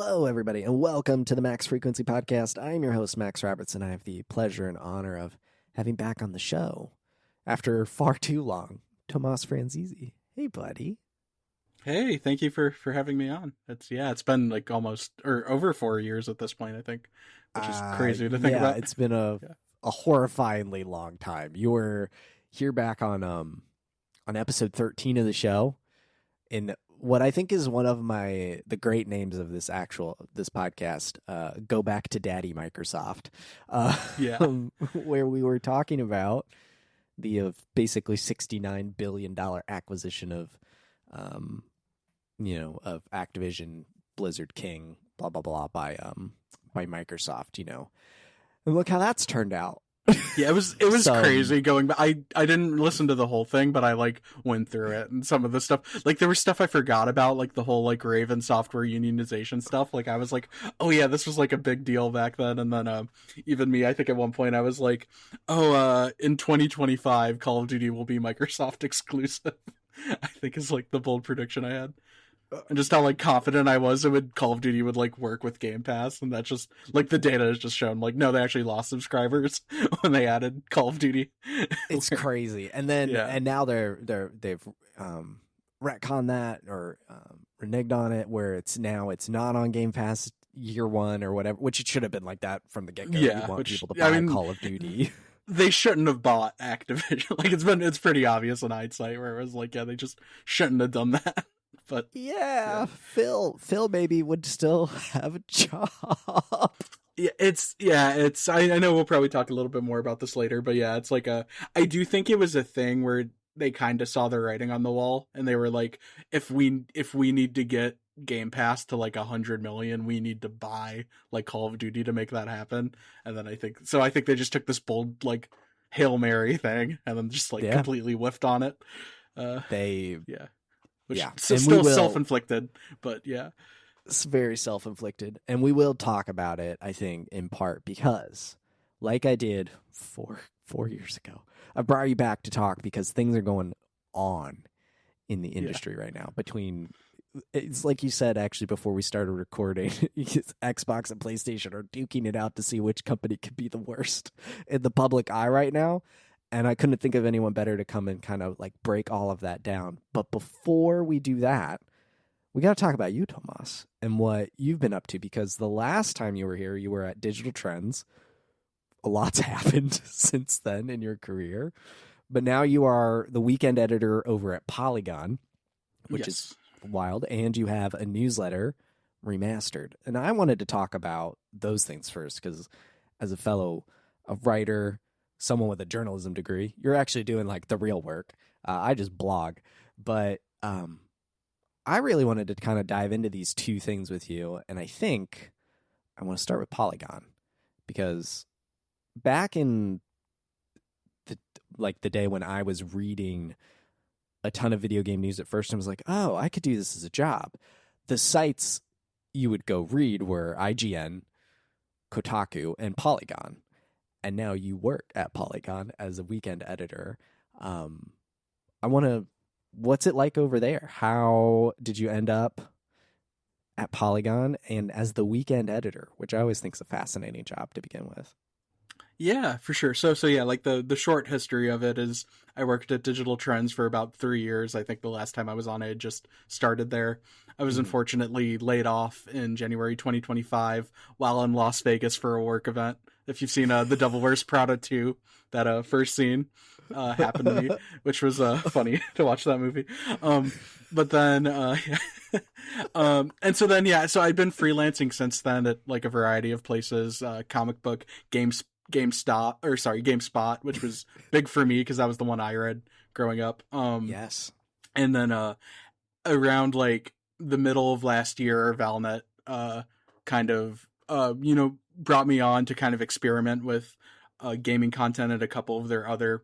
Hello, everybody, and welcome to the Max Frequency Podcast. I am your host, Max Robertson. I have the pleasure and honor of having back on the show, after far too long, Tomas Franzese. Hey, buddy. Hey, thank you for having me on. It's been like almost or over 4 years at this point, I think, which is crazy to think about. It's been a horrifyingly long time. You were here back on episode 13 of the show, in what I think is one of the great names of this podcast, Go Back to Daddy Microsoft, where we were talking about the basically $69 billion acquisition of Activision Blizzard King, blah, blah, blah, by Microsoft, and look how that's turned out. Yeah, it was crazy going back. I didn't listen to the whole thing, but I went through it, and some of the stuff, there was stuff I forgot about, like the whole Raven software unionization stuff. I was like, oh yeah, this was a big deal back then. And then even me, I think at one point I was like, in 2025 Call of Duty will be Microsoft exclusive. I think is the bold prediction I had. And just how confident I was Call of Duty would work with Game Pass, and that's just the data has just shown no, they actually lost subscribers when they added Call of Duty. It's crazy. And then and now they've retconned that or reneged on it, where it's not on Game Pass year one or whatever, which it should have been like that from the get go. Yeah, you want people to buy Call of Duty. They shouldn't have bought Activision. It's pretty obvious in hindsight, where it was they just shouldn't have done that. But yeah, Phil maybe would still have a job. I know we'll probably talk a little bit more about this later, but yeah, it's I do think it was a thing where they kind of saw the writing on the wall, and they were like, if we need to get Game Pass to 100 million, we need to buy Call of Duty to make that happen. And then I think they just took this bold Hail Mary thing and then just completely whiffed on it. Still self-inflicted, but yeah. It's very self-inflicted. And we will talk about it, I think, in part because, like I did 4 years ago, I brought you back to talk because things are going on in the industry right now. It's like you said, actually, before we started recording, Xbox and PlayStation are duking it out to see which company could be the worst in the public eye right now. And I couldn't think of anyone better to come and kind of break all of that down. But before we do that, we got to talk about you, Tomas, and what you've been up to, because the last time you were here, you were at Digital Trends. A lot's happened since then in your career. But now you are the weekend editor over at Polygon, which is wild. And you have a newsletter, Remastered. And I wanted to talk about those things first, because as a writer, someone with a journalism degree, you're actually doing the real work. I just blog, but I really wanted to kind of dive into these two things with you, and I think I want to start with Polygon, because back in the day when I was reading a ton of video game news at first, I was like, oh, I could do this as a job. The sites you would go read were IGN, Kotaku, and Polygon. And now you work at Polygon as a weekend editor. What's it like over there? How did you end up at Polygon and as the weekend editor, which I always think is a fascinating job to begin with? Yeah, for sure. So yeah, the short history of it is I worked at Digital Trends for about 3 years. I think the last time I was on it, I just started there. I was unfortunately laid off in January 2025 while in Las Vegas for a work event. If you've seen The Devil Wears Prada 2, that first scene happened to me, which was funny to watch that movie. But then, and so then, so I've been freelancing since then at a variety of places, comic book, GameSpot, which was big for me because that was the one I read growing up. Yes. And then around the middle of last year, Valnet kind of brought me on to kind of experiment with gaming content at a couple of their other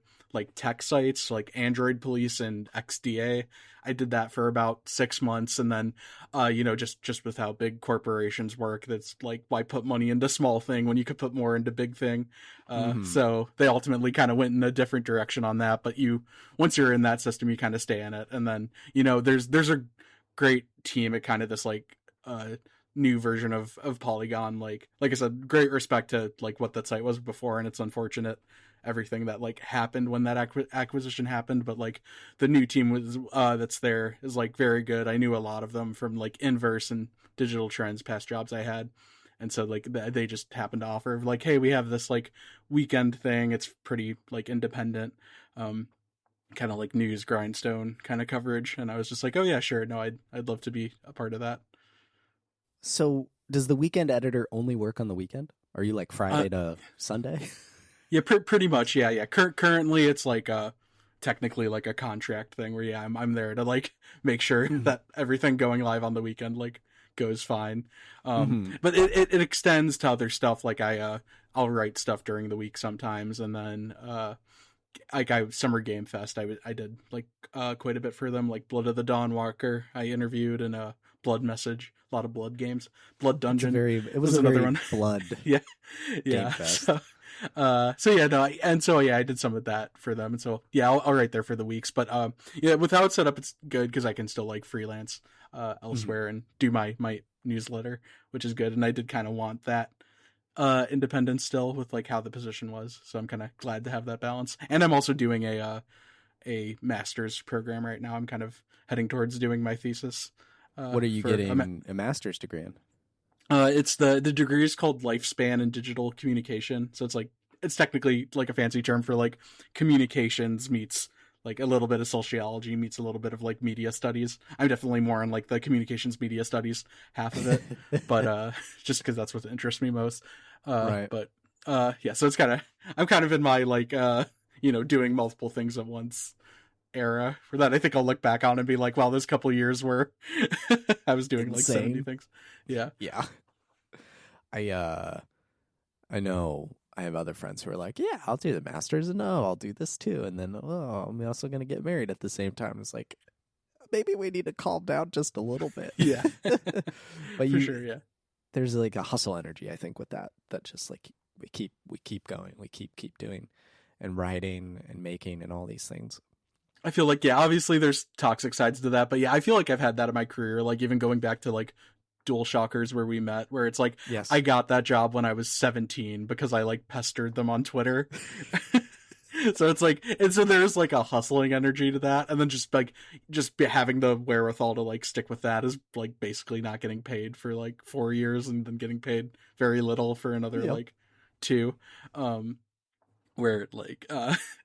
tech sites like Android Police and XDA. I did that for about 6 months, and then just with how big corporations work, that's why put money into small thing when you could put more into big thing. So they ultimately kind of went in a different direction on that, but once you're in that system, you kind of stay in it. And then there's a great team at kind of this new version of Polygon. Like I said, great respect to like what that site was before, and it's unfortunate everything that like happened when that acquisition happened, but like the new team was that's there is like very good. I knew a lot of them from like Inverse and Digital Trends, past jobs I had, and so like they just happened to offer like, hey, we have this like weekend thing, it's pretty like independent, kind of like news grindstone kind of coverage, and I was just like, oh yeah, sure, no, I'd love to be a part of that. So does the weekend editor only work on the weekend? Are you like Friday to Sunday? Yeah, pretty much. Yeah. Currently, it's like technically like a contract thing where yeah, I'm there to like make sure that everything going live on the weekend like goes fine. But it extends to other stuff. Like I'll write stuff during the week sometimes, and then like Summer Game Fest, I did like quite a bit for them. Like Blood of the Dawnwalker, I interviewed, and Blood Message, a lot of Blood games. Blood Dungeon. It was another one. Blood. Yeah. Game Fest. So yeah, no, I did some of that for them, and so yeah, I'll write there for the weeks. But yeah, with how it's set up, it's good because I can still like freelance elsewhere and do my newsletter, which is good. And I did kind of want that independence still with like how the position was, so I'm kind of glad to have that balance. And I'm also doing a master's program right now. I'm kind of heading towards doing my thesis. What are you getting a master's degree in? It's the degree is called Lifespan in Digital Communication. So it's technically like a fancy term for like communications meets like a little bit of sociology meets a little bit of like media studies. I'm definitely more on like the communications media studies half of it, but just because that's what interests me most. Right. But yeah, so I'm kind of in my like doing multiple things at once era for that. I think I'll look back on and be like, wow, there's a couple years where I was doing like 70 things. Yeah. I know I have other friends who are like, yeah, I'll do the masters, and I'll do this too, and then I'm also gonna get married at the same time. It's like, maybe we need to calm down just a little bit. Yeah. But for sure, yeah. There's like a hustle energy, I think, with that just like we keep going, we keep doing and writing and making and all these things. I feel like, yeah, obviously there's toxic sides to that, but yeah, I feel like I've had that in my career, like even going back to like DualShockers where we met, where it's like, yes, I got that job when I was 17 because I like pestered them on Twitter. So it's like, and so there's like a hustling energy to that, and then just having the wherewithal to like stick with that is like basically not getting paid for like 4 years and then getting paid very little for another like 2, where like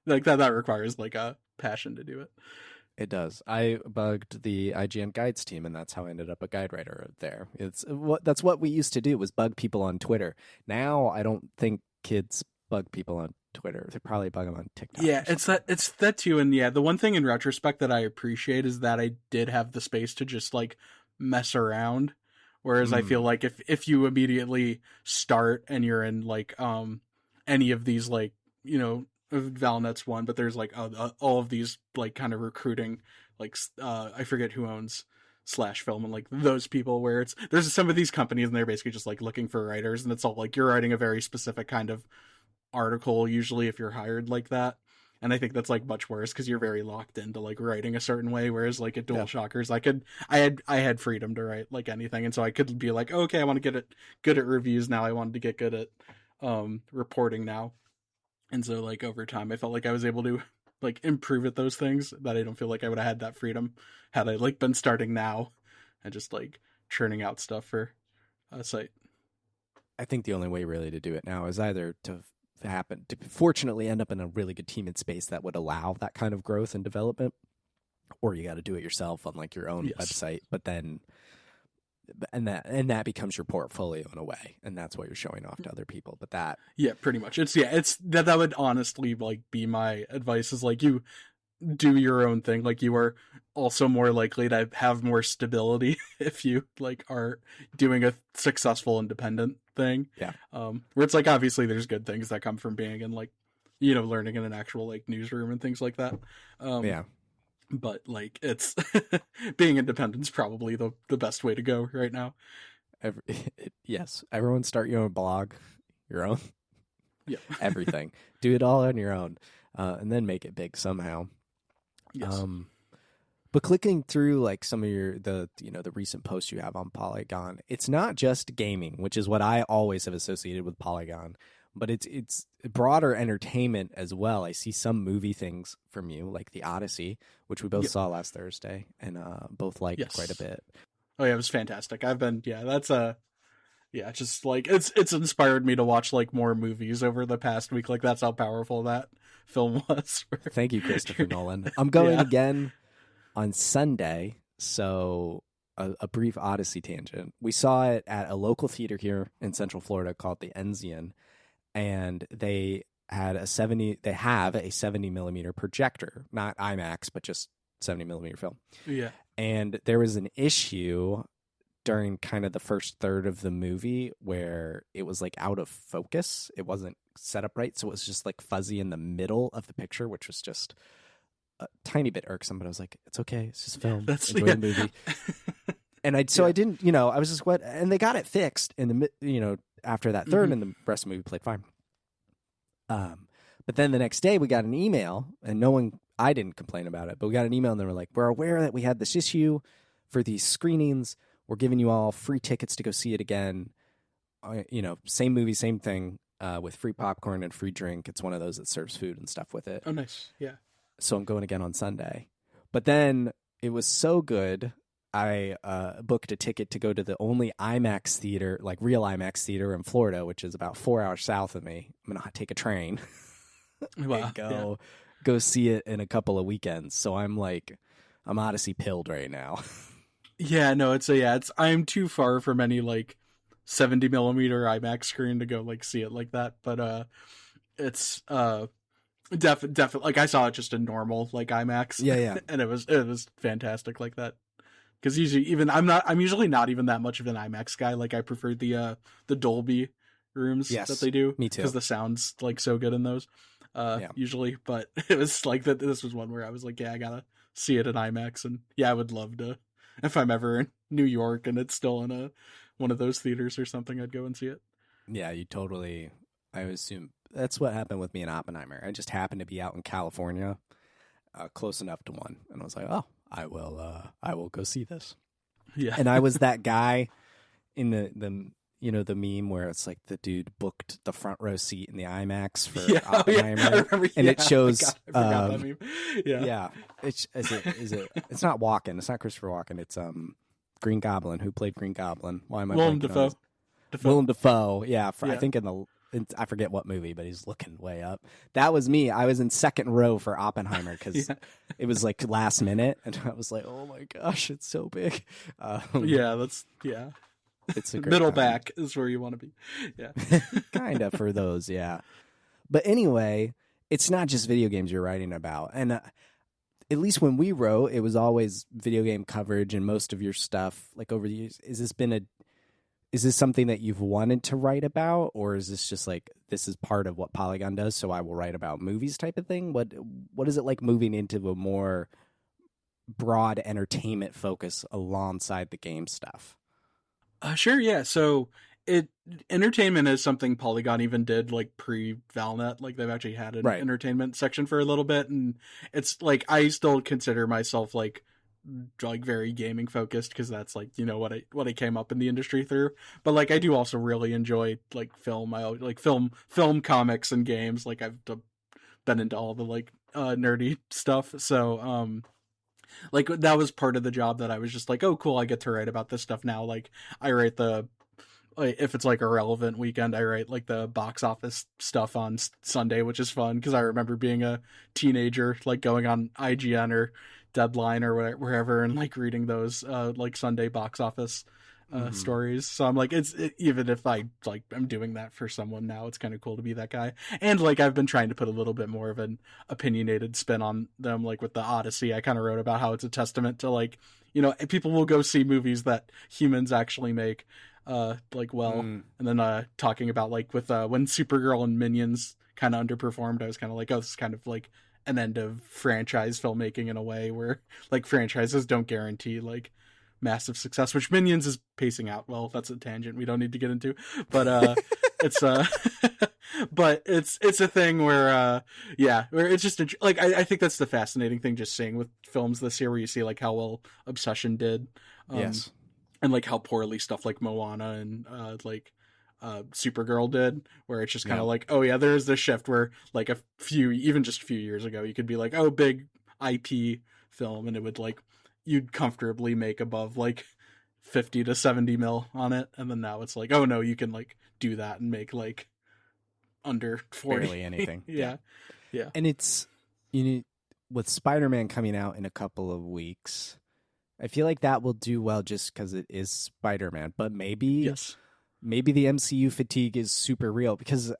like that requires like a passion to do it. It does. I bugged the IGN guides team, and that's how I ended up a guide writer there. That's what we used to do, was bug people on Twitter. Now I don't think kids bug people on Twitter. They probably bug them on TikTok. Yeah, it's that too. And yeah, the one thing in retrospect that I appreciate is that I did have the space to just like mess around. Whereas I feel like if you immediately start and you're in like any of these like, Valnet's one, but there's like all of these like kind of recruiting, like I forget who owns /film and like those people, where there's some of these companies and they're basically just like looking for writers, and it's all like you're writing a very specific kind of article usually if you're hired like that. And I think that's like much worse because you're very locked into like writing a certain way, whereas like at DualShockers I had freedom to write like anything, and so I could be like, okay, I want to get good at reviews now, I wanted to get good at reporting now. And so, like, over time, I felt like I was able to, like, improve at those things that I don't feel like I would have had that freedom had I, like, been starting now and just, like, churning out stuff for a site. I think the only way really to do it now is either to fortunately end up in a really good team in space that would allow that kind of growth and development, or you got to do it yourself on, like, your own website, but then... And that becomes your portfolio in a way, and that's what you're showing off to other people. But that, yeah, pretty much. It's that would honestly like be my advice, is like, you do your own thing. Like, you are also more likely to have more stability if you like are doing a successful independent thing. Yeah. Where it's like, obviously there's good things that come from being in like, learning in an actual like newsroom and things like that. Yeah. But like, it's being independent is probably the best way to go right now. Yes, everyone start your own blog, your own, everything. Do it all on your own, and then make it big somehow. Yes. But clicking through like some of the recent posts you have on Polygon, it's not just gaming, which is what I always have associated with Polygon, but it's broader entertainment as well. I see some movie things from you, like The Odyssey, which we both saw last Thursday and both liked quite a bit. Oh yeah, it was fantastic. Just like it's inspired me to watch like more movies over the past week. Like that's how powerful that film was. Thank you, Christopher Nolan. I'm going again on Sunday, so a brief Odyssey tangent. We saw it at a local theater here in Central Florida called the Enzian, and they have a 70 millimeter projector, not IMAX, but just 70 millimeter film. Yeah. And there was an issue during kind of the first third of the movie where it was like out of focus. It wasn't set up right, so it was just like fuzzy in the middle of the picture, which was just a tiny bit irksome, but I was like, it's okay. It's just film. Enjoy the movie. And I didn't, I was just what, and they got it fixed in the, after that third, and the rest of the movie played fine. But then the next day we got an email, and I didn't complain about it, but we got an email and they were like, we're aware that we had this issue for these screenings. We're giving you all free tickets to go see it again. Same movie, same thing, with free popcorn and free drink. It's one of those that serves food and stuff with it. Oh, nice. Yeah. So I'm going again on Sunday. But then it was so good, I booked a ticket to go to the only IMAX theater, like real IMAX theater in Florida, which is about 4 hours south of me. I'm going to take a train and go see it in a couple of weekends. So I'm Odyssey pilled right now. Yeah, no, I'm too far from any like 70 millimeter IMAX screen to go like see it like that. But it's definitely like I saw it just in normal like IMAX. Yeah. And it was fantastic like that. Because I'm usually not even that much of an IMAX guy. Like I prefer the Dolby rooms that they do. Me too. Because the sound's like so good in those. Usually, but it was like that. This was one where I was like, I gotta see it in IMAX, and I would love to. If I'm ever in New York and it's still in one of those theaters or something, I'd go and see it. Yeah, I assume that's what happened with me in Oppenheimer. I just happened to be out in California, close enough to one, and I was like, oh, I will go see this. Yeah. And I was that guy in the meme where it's like the dude booked the front row seat in the IMAX for Oppenheimer, and it shows. I forgot that meme. Yeah. It's not Walken. It's not Christopher Walken. It's Green Goblin. Who played Green Goblin? Why am I Willem Dafoe? Willem Dafoe. Yeah. I think I forget what movie, but he's looking way up. That was me. I was in second row for Oppenheimer because it was like last minute, and I was like, "Oh my gosh, it's so big." It's a great middle time. back is where you want to be. Yeah, kind of for those. Yeah, but anyway, it's not just video games you're writing about, and at least when we wrote, it was always video game coverage, and most of your stuff, like over the years, is this something that you've wanted to write about, or is this just like, this is part of what Polygon does, so I will write about movies type of thing? What is it like moving into a more broad entertainment focus alongside the game stuff? Sure, yeah. So entertainment is something Polygon even did like pre-Valnet. Like they've actually had an entertainment section for a little bit, and it's like I still consider myself like very gaming focused because that's like what I came up in the industry through. But like I do also really enjoy like film. I like film comics and games. Like I've been into all the like nerdy stuff. So like that was part of the job that I was just like, oh cool, I get to write about this stuff now. Like I write if it's like a relevant weekend, I write like the box office stuff on Sunday, which is fun because I remember being a teenager like going on IGN or Deadline or wherever and like reading those like Sunday box office stories. So I'm like, even if I'm doing that for someone now, it's kind of cool to be that guy. And like I've been trying to put a little bit more of an opinionated spin on them. Like with the Odyssey, I kind of wrote about how it's a testament to like people will go see movies that humans actually make and then talking about like with when Supergirl and Minions kind of underperformed, I was kind of like, oh, this is kind of like an end of franchise filmmaking in a way where like franchises don't guarantee like massive success, which Minions is pacing out well. That's a tangent we don't need to get into, but it's But it's a thing where where it's just like I think that's the fascinating thing, just seeing with films this year, where you see like how well Obsession did, Yes. and like how poorly stuff like Moana and Supergirl did, where it's just kind of like, oh yeah, there's this shift where like even just a few years ago, you could be like, oh, big IP film, and it would like, you'd comfortably make above like 50 to 70 mil on it, and then now it's like, oh no, you can like do that and make like under 40. Barely anything. Yeah. And it's, with Spider-Man coming out in a couple of weeks, I feel like that will do well just because it is Spider-Man. But maybe the MCU fatigue is super real, because,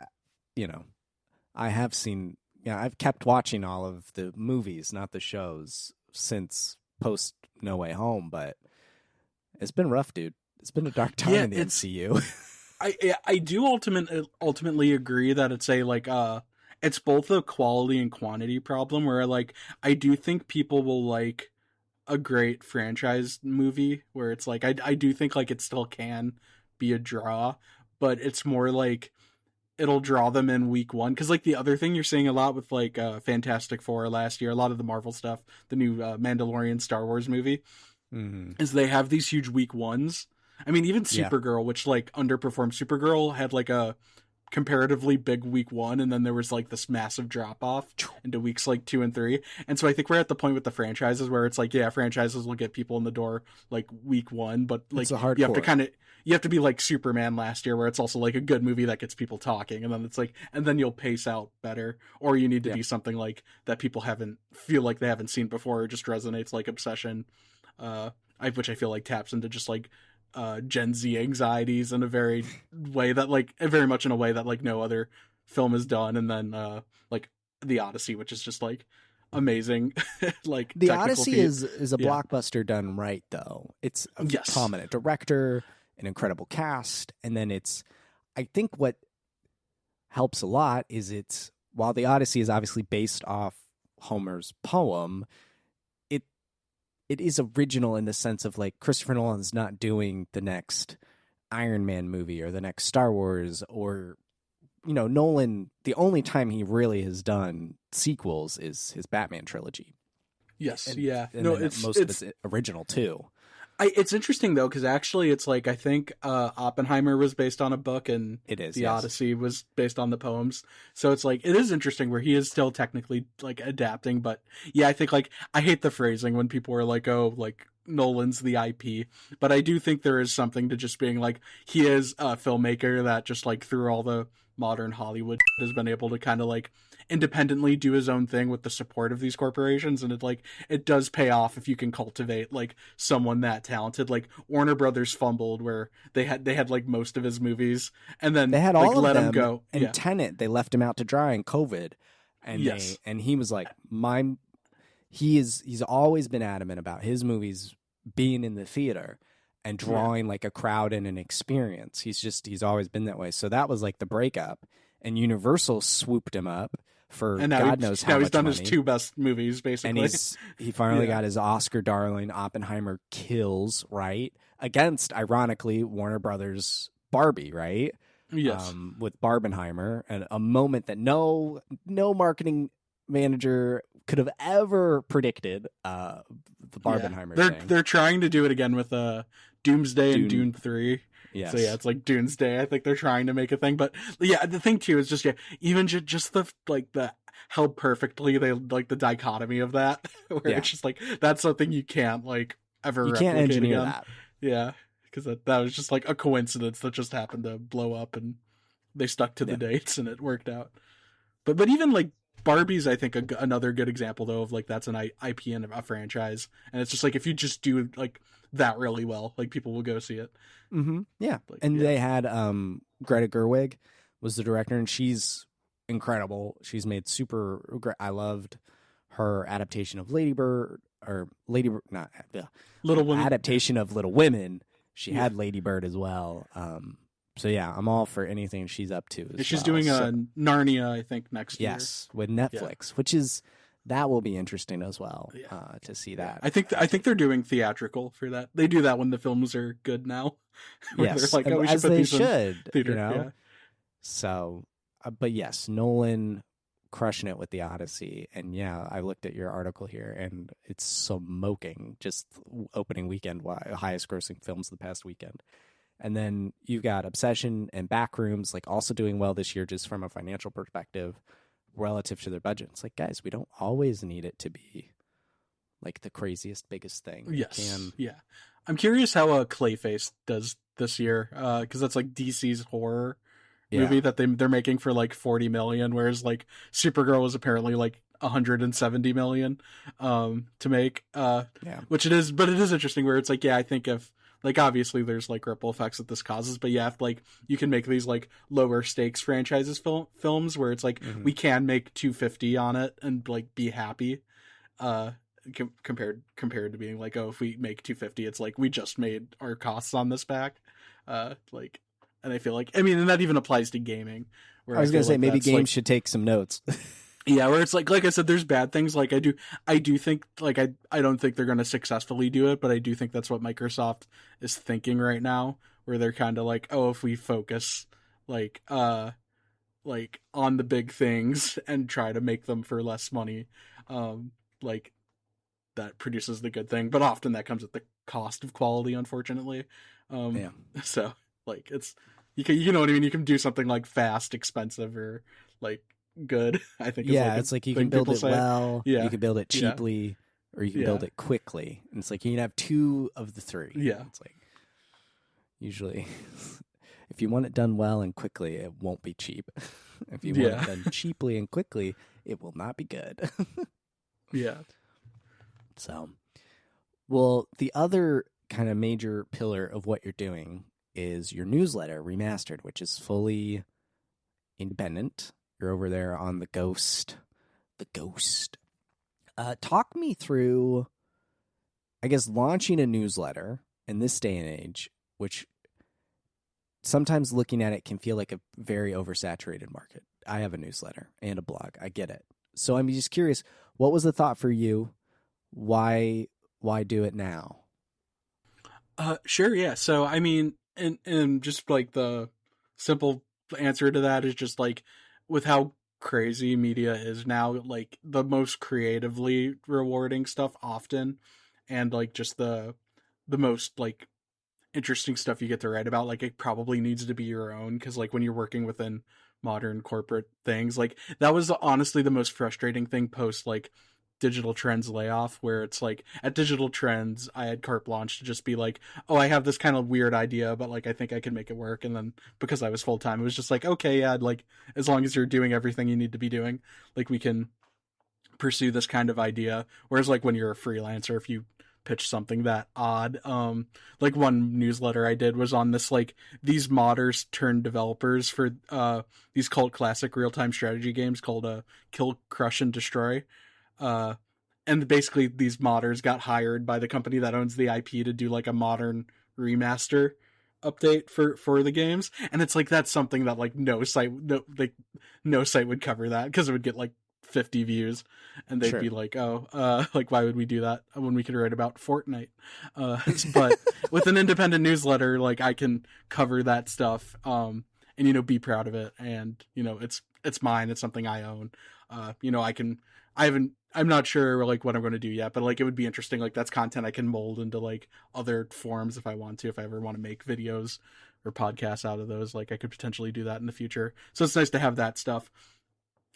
I've kept watching all of the movies, not the shows, since post No Way Home, but it's been rough, dude. It's been a dark time in the MCU. I do ultimately agree that it's it's both a quality and quantity problem, where like I do think people will like a great franchise movie, where it's like I do think like it still can be a draw, but it's more like it'll draw them in week one, because like the other thing you're seeing a lot with like Fantastic Four last year, a lot of the Marvel stuff, the new Mandalorian Star Wars movie, is they have these huge week ones. I mean, even Supergirl, which like underperformed, Supergirl had like a comparatively big week one, and then there was like this massive drop off into weeks like 2 and 3. And so I think we're at the point with the franchises where it's like, yeah, franchises will get people in the door like week one, but like you have to be like Superman last year, where it's also like a good movie that gets people talking, and then it's like, and then you'll pace out better, or you need to be something like that people feel like they haven't seen before, or just resonates, like Obsession, which I feel like taps into just like Gen Z anxieties in a very much in a way that like no other film has done. And then like the Odyssey, which is just like amazing. Like the Odyssey is a blockbuster done right, though. It's a prominent director, an incredible cast, and then I think what helps a lot is while the Odyssey is obviously based off Homer's poem, it is original in the sense of like Christopher Nolan's not doing the next Iron Man movie or the next Star Wars, or Nolan, the only time he really has done sequels is his Batman trilogy. Yes, and most of it's original too. It's interesting though, because actually it's like, I think Oppenheimer was based on a book, and the Odyssey was based on the poems. So it's like, it is interesting where he is still technically like adapting. But yeah, I think like, I hate the phrasing when people are like, oh, like Nolan's the IP, but I do think there is something to just being like, he is a filmmaker that just like through all the modern Hollywood has been able to kind of like independently do his own thing with the support of these corporations. And it does pay off if you can cultivate like someone that talented. Like Warner Brothers fumbled, where they had like most of his movies, and then they had like, all of let them, him go. And Tenet, they left him out to dry in COVID, and and he was like, he's always been adamant about his movies being in the theater and drawing like a crowd and an experience. He's always been that way. So that was like the breakup, and Universal swooped him up for God knows how much money. Now he's done his 2 best movies, basically. And he finally got his Oscar darling Oppenheimer kills, right? Against, ironically, Warner Brothers' Barbie, right? Yes. With Barbenheimer, and a moment that no marketing manager could have ever predicted, the Barbenheimer thing. They're trying to do it again with Doomsday and Dune 3. Yes. So yeah, it's like Doomsday. I think they're trying to make a thing, but yeah, the thing too is just even just the how perfectly they like the dichotomy of that, where it's just like, that's something you can't like ever you can't engineer again. that. Yeah, because that was just like a coincidence that just happened to blow up, and they stuck to the dates and it worked out. But even like Barbie's, I think another good example though of like, that's an IP and a franchise, and it's just like, if you just do like that really well, like people will go see it. Mm-hmm. Yeah, they had Greta Gerwig was the director, and she's incredible. She's made super great. I loved her adaptation of Little Women. Adaptation of Little Women. She had Lady Bird as well. So yeah, I'm all for anything she's up to. She's doing Narnia, I think, next year. Yes, with Netflix, which is. That will be interesting as well to see that. I think they're doing theatrical for that. They do that when the films are good now. Yes, like, as they should. Theater. You know? So But yes, Nolan crushing it with the Odyssey. And yeah, I looked at your article here, and it's smoking. Just opening weekend, highest grossing films of the past weekend. And then you got Obsession and Backrooms, like also doing well this year, just from a financial perspective, relative to their budget. It's like, guys, we don't always need it to be like the craziest, biggest thing. Yes. Yeah. I'm curious how Clayface does this year, because that's like DC's horror movie that they're making for like 40 million, whereas like Supergirl was apparently like 170 million to make. Which it is, but it is interesting where it's like, I think if like obviously there's like ripple effects that this causes, but if like you can make these like lower stakes franchises films where it's like we can make 250 on it and like be happy. Compared to being like, oh, if we make 250, it's like we just made our costs on this back. Like, and I feel like, I mean, and that even applies to gaming. Where I was gonna say maybe games should take some notes. Yeah, where it's like I said, there's bad things. Like I do think like I don't think they're going to successfully do it, but I do think that's what Microsoft is thinking right now, where they're kind of like, oh, if we focus like on the big things and try to make them for less money, like that produces the good thing. But often that comes at the cost of quality, unfortunately. So like it's you know what I mean. You can do something like fast, expensive, or like good. I think. It's like you can build it well. Yeah. You can build it cheaply, or you can build it quickly. And it's like you can have two of the three. Yeah. It's like usually, if you want it done well and quickly, it won't be cheap. If you want it done cheaply and quickly, it will not be good. Yeah. So, well, the other kind of major pillar of what you're doing is your newsletter, Remastered, which is fully independent. You're over there on the Ghost. Talk me through, I guess, launching a newsletter in this day and age, which sometimes looking at it can feel like a very oversaturated market. I have a newsletter and a blog. I get it. So I'm just curious, what was the thought for you? Why do it now? Sure, yeah. So I mean, and just like the simple answer to that is just like with how crazy media is now, like the most creatively rewarding stuff often, and like just the most like interesting stuff you get to write about, like it probably needs to be your own, because like when you're working within modern corporate things, like that was honestly the most frustrating thing post like Digital Trends layoff, where it's like at Digital Trends I had carte blanche to just be like, oh, I have this kind of weird idea, but like I think I can make it work. And then because I was full-time, it was just like, okay, yeah, like as long as you're doing everything you need to be doing, like we can pursue this kind of idea. Whereas like when you're a freelancer, if you pitch something that odd, like one newsletter I did was on this like these modders turned developers for these cult classic real-time strategy games called Kill, Crush, and Destroy. And basically these modders got hired by the company that owns the IP to do like a modern remaster update for the games. And it's like, that's something that like no site would cover that, because it would get like 50 views and they'd be like, oh, like why would we do that when we could write about Fortnite? But with an independent newsletter, like I can cover that stuff, and, you know, be proud of it. And, you know, it's mine. It's something I own. You know, I'm not sure like what I'm going to do yet, but like it would be interesting. Like that's content I can mold into like other forms if I want to, if I ever want to make videos or podcasts out of those, like I could potentially do that in the future. So it's nice to have that stuff.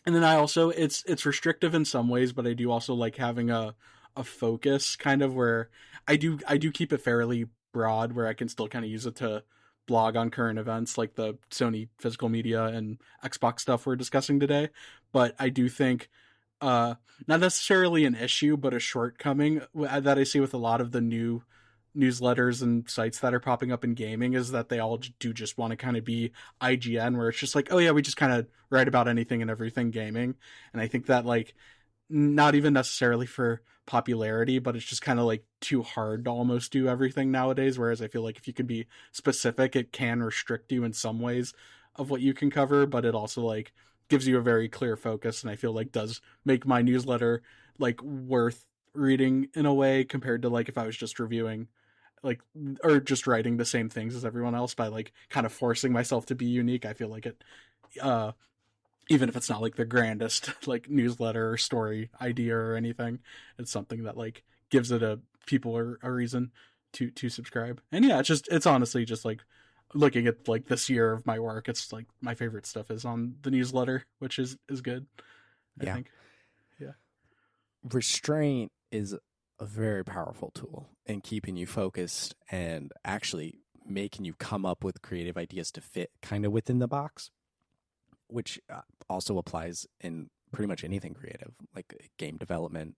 And then I also, it's restrictive in some ways, but I do also like having a focus kind of where I do keep it fairly broad, where I can still kind of use it to blog on current events like the Sony physical media and Xbox stuff we're discussing today. But I do think, not necessarily an issue, but a shortcoming that I see with a lot of the new newsletters and sites that are popping up in gaming is that they all do just want to kind of be IGN, where it's just like, oh yeah, we just kind of write about anything and everything gaming. And I think that like not even necessarily for popularity, but it's just kind of like too hard to almost do everything nowadays. Whereas I feel like if you can be specific, it can restrict you in some ways of what you can cover, but it also like gives you a very clear focus, and I feel like does make my newsletter like worth reading in a way, compared to like if I was just reviewing like or just writing the same things as everyone else by like kind of forcing myself to be unique. I feel like it even if it's not like the grandest like newsletter or story idea or anything, it's something that like gives it people a reason to subscribe. And yeah, it's honestly just like looking at like this year of my work, it's like my favorite stuff is on the newsletter, which is good. I think. Yeah. Restraint is a very powerful tool in keeping you focused and actually making you come up with creative ideas to fit kind of within the box, which also applies in pretty much anything creative, like game development,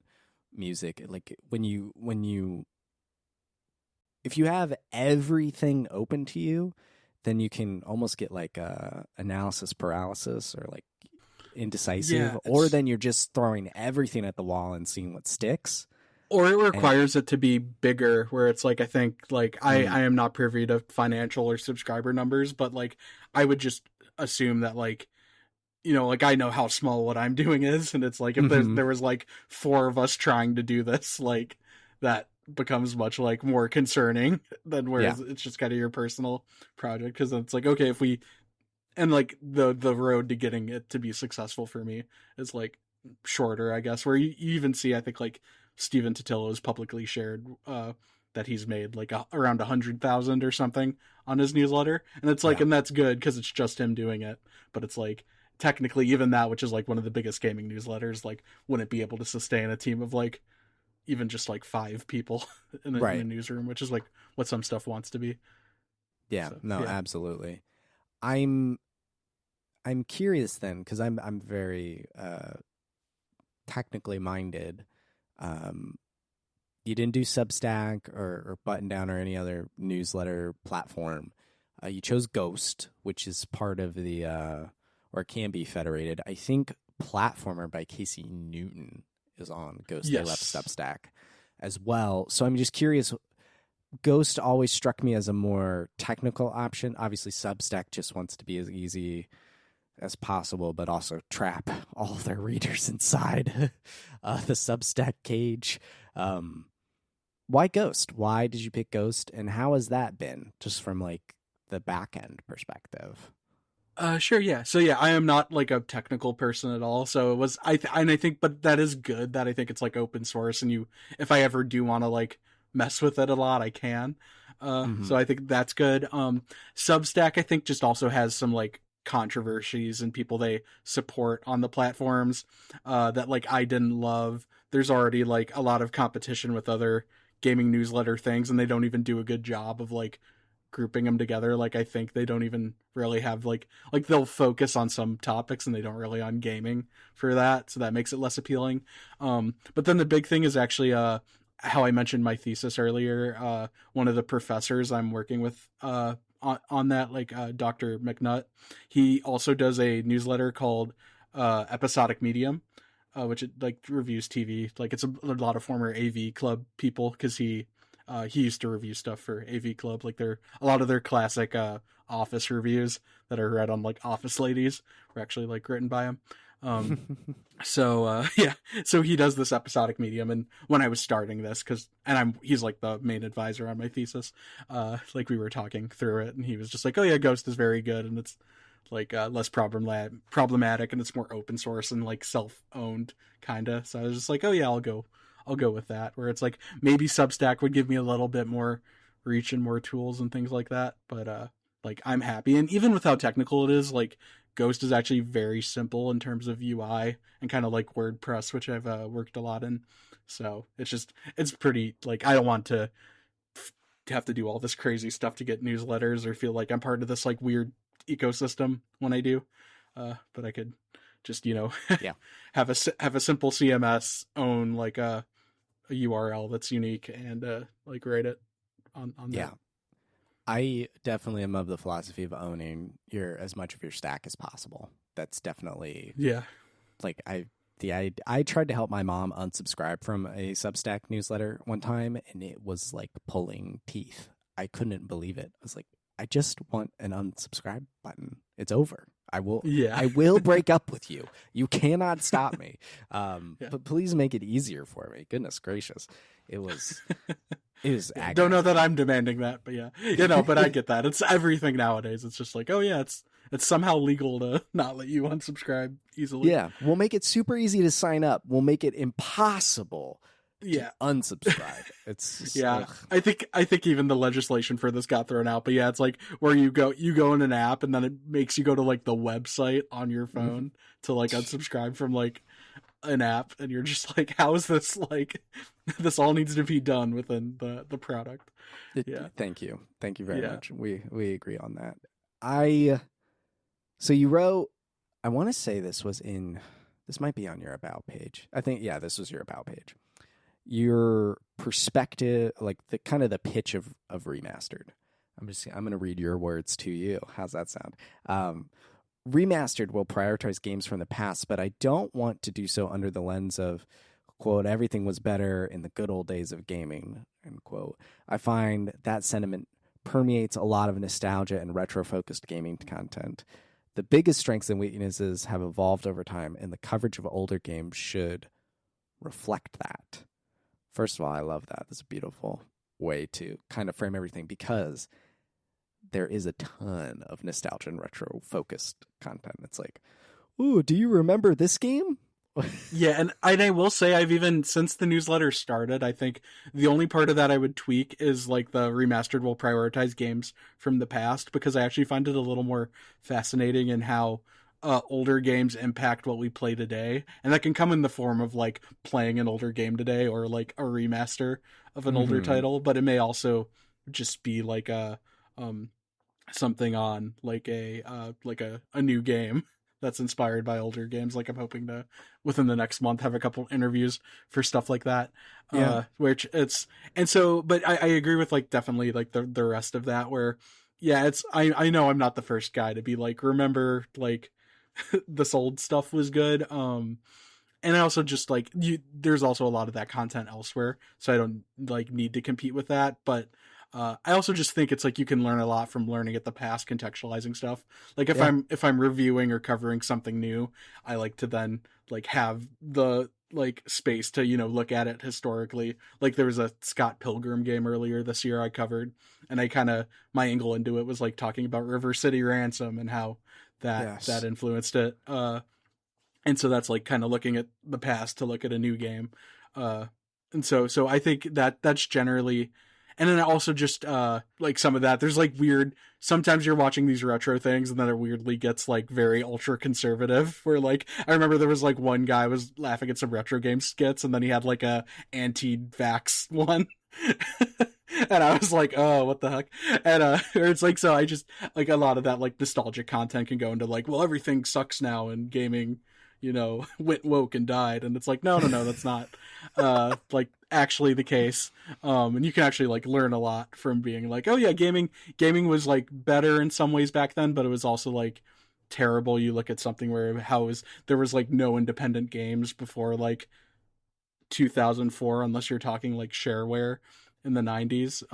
music. Like when you if you have everything open to you, then you can almost get like analysis paralysis or like indecisive, or then you're just throwing everything at the wall and seeing what sticks. Or it requires it to be bigger, where it's like, I think like I am not privy to financial or subscriber numbers, but like I would just assume that like, you know, like I know how small what I'm doing is, and it's like if there was like 4 of us trying to do this, like that becomes much like more concerning than whereas it's just kind of your personal project, because it's like, okay, if we and like the road to getting it to be successful for me is like shorter, I guess, where you even see, I think like Steven Totillo has publicly shared that he's made like around 100,000 or something on his newsletter, and it's like, and that's good because it's just him doing it, but it's like technically even that, which is like one of the biggest gaming newsletters, like wouldn't be able to sustain a team of like even just like 5 people in a newsroom, which is like what some stuff wants to be. Absolutely. I'm curious then, because I'm very technically minded. You didn't do Substack or Button Down or any other newsletter platform. You chose Ghost, which is part of the or can be federated. I think Platformer by Casey Newton is on Ghost. They left Substack as well. So I'm just curious. Ghost always struck me as a more technical option. Obviously, Substack just wants to be as easy as possible, but also trap all of their readers inside the Substack cage. Why Ghost? Why did you pick Ghost, and how has that been, just from like the back end perspective? Sure, yeah. So yeah, I am not like a technical person at all. So it was I think, but that is good that I think it's like open source, and if I ever do want to like mess with it a lot, I can. So I think that's good. Substack, I think, just also has some like controversies and people they support on the platforms that like I didn't love. There's already like a lot of competition with other gaming newsletter things, and they don't even do a good job of like grouping them together. Like I think they don't even really have like they'll focus on some topics and they don't really on gaming for that, so that makes it less appealing. But then the big thing is actually how I mentioned my thesis earlier. One of the professors I'm working with on that, like Dr. McNutt, he also does a newsletter called Episodic Medium, which it like reviews TV. Like it's a lot of former AV Club people, because he used to review stuff for AV Club. Like a lot of their classic Office reviews that are read on like Office Ladies were actually like written by him. So he does this Episodic Medium, and when I was starting this, he's like the main advisor on my thesis, like we were talking through it, and he was just like, oh yeah, Ghost is very good, and it's like less problematic, and it's more open source and like self-owned kinda. So I was just like, oh yeah, I'll go with that, where it's like maybe Substack would give me a little bit more reach and more tools and things like that, but like I'm happy. And even with how technical it is, like Ghost is actually very simple in terms of UI and kind of like WordPress, which I've worked a lot in. So it's pretty, like, I don't want to have to do all this crazy stuff to get newsletters or feel like I'm part of this like weird ecosystem when I do. But I could just, have a simple CMS, own like a URL that's unique, and like write it on that. I definitely am of the philosophy of owning as much of your stack as possible. That's definitely like I tried to help my mom unsubscribe from a Substack newsletter one time, and it was like pulling teeth. I couldn't believe it. I was like, I just want an unsubscribe button. It's over. I will break up with you. You cannot stop me. But please make it easier for me. Goodness gracious. It was don't know that I'm demanding that, but but I get that. It's everything nowadays. It's just like, oh yeah, it's somehow legal to not let you unsubscribe easily. Yeah, we'll make it super easy to sign up. We'll make it impossible to unsubscribe. It's yeah. I think even the legislation for this got thrown out. But yeah, it's like where you go in an app and then it makes you go to like the website on your phone to like unsubscribe from like an app, and you're just like, how is this like this all needs to be done within the product. Yeah. Thank you very much. We agree on that. So you wrote, I want to say this might be on your about page. I think, yeah, this was your about page. Your perspective, like the kind of the pitch of Remastered. I'm going to read your words to you. How's that sound? Remastered will prioritize games from the past, but I don't want to do so under the lens of, quote, everything was better in the good old days of gaming, end quote. I find that sentiment permeates a lot of nostalgia and retro-focused gaming content. The biggest strengths and weaknesses have evolved over time, and the coverage of older games should reflect that. First of all, I love that. That's a beautiful way to kind of frame everything, because there is a ton of nostalgia and retro-focused content. It's like, ooh, do you remember this game? Yeah, and I will say, I've even, since the newsletter started, I think the only part of that I would tweak is like the Remastered will prioritize games from the past, because I actually find it a little more fascinating in how older games impact what we play today. And that can come in the form of like playing an older game today or like a remaster of an older title, but it may also just be like a something on like a new game that's inspired by older games. Like I'm hoping to within the next month have a couple interviews for stuff like that. Which it's, and so, but I agree with like definitely like the rest of that, where yeah, it's, I know I'm not the first guy to be like, remember like this old stuff was good. And I also just like there's also a lot of that content elsewhere, so I don't like need to compete with that. But I also just think it's like you can learn a lot from learning at the past, contextualizing stuff. Like if I'm reviewing or covering something new, I like to then like have the like space to, you know, look at it historically. Like there was a Scott Pilgrim game earlier this year I covered, and I kind of, my angle into it was like talking about River City Ransom and how that influenced it. And so that's like kind of looking at the past to look at a new game. And so I think that's generally, and then also just like some of that, there's like weird, sometimes you're watching these retro things and then it weirdly gets like very ultra conservative, where like I remember there was like one guy was laughing at some retro game skits and then he had like a anti-vax one. And I was like, oh, what the heck? And or it's like, so I just like a lot of that like nostalgic content can go into like, well, everything sucks now and gaming, you know, went woke and died. And it's like, no, that's not like actually the case. And you can actually like learn a lot from being like, oh yeah, gaming was like better in some ways back then, but it was also like terrible. You look at something where there was like no independent games before like 2004, unless you're talking like shareware in the 90s.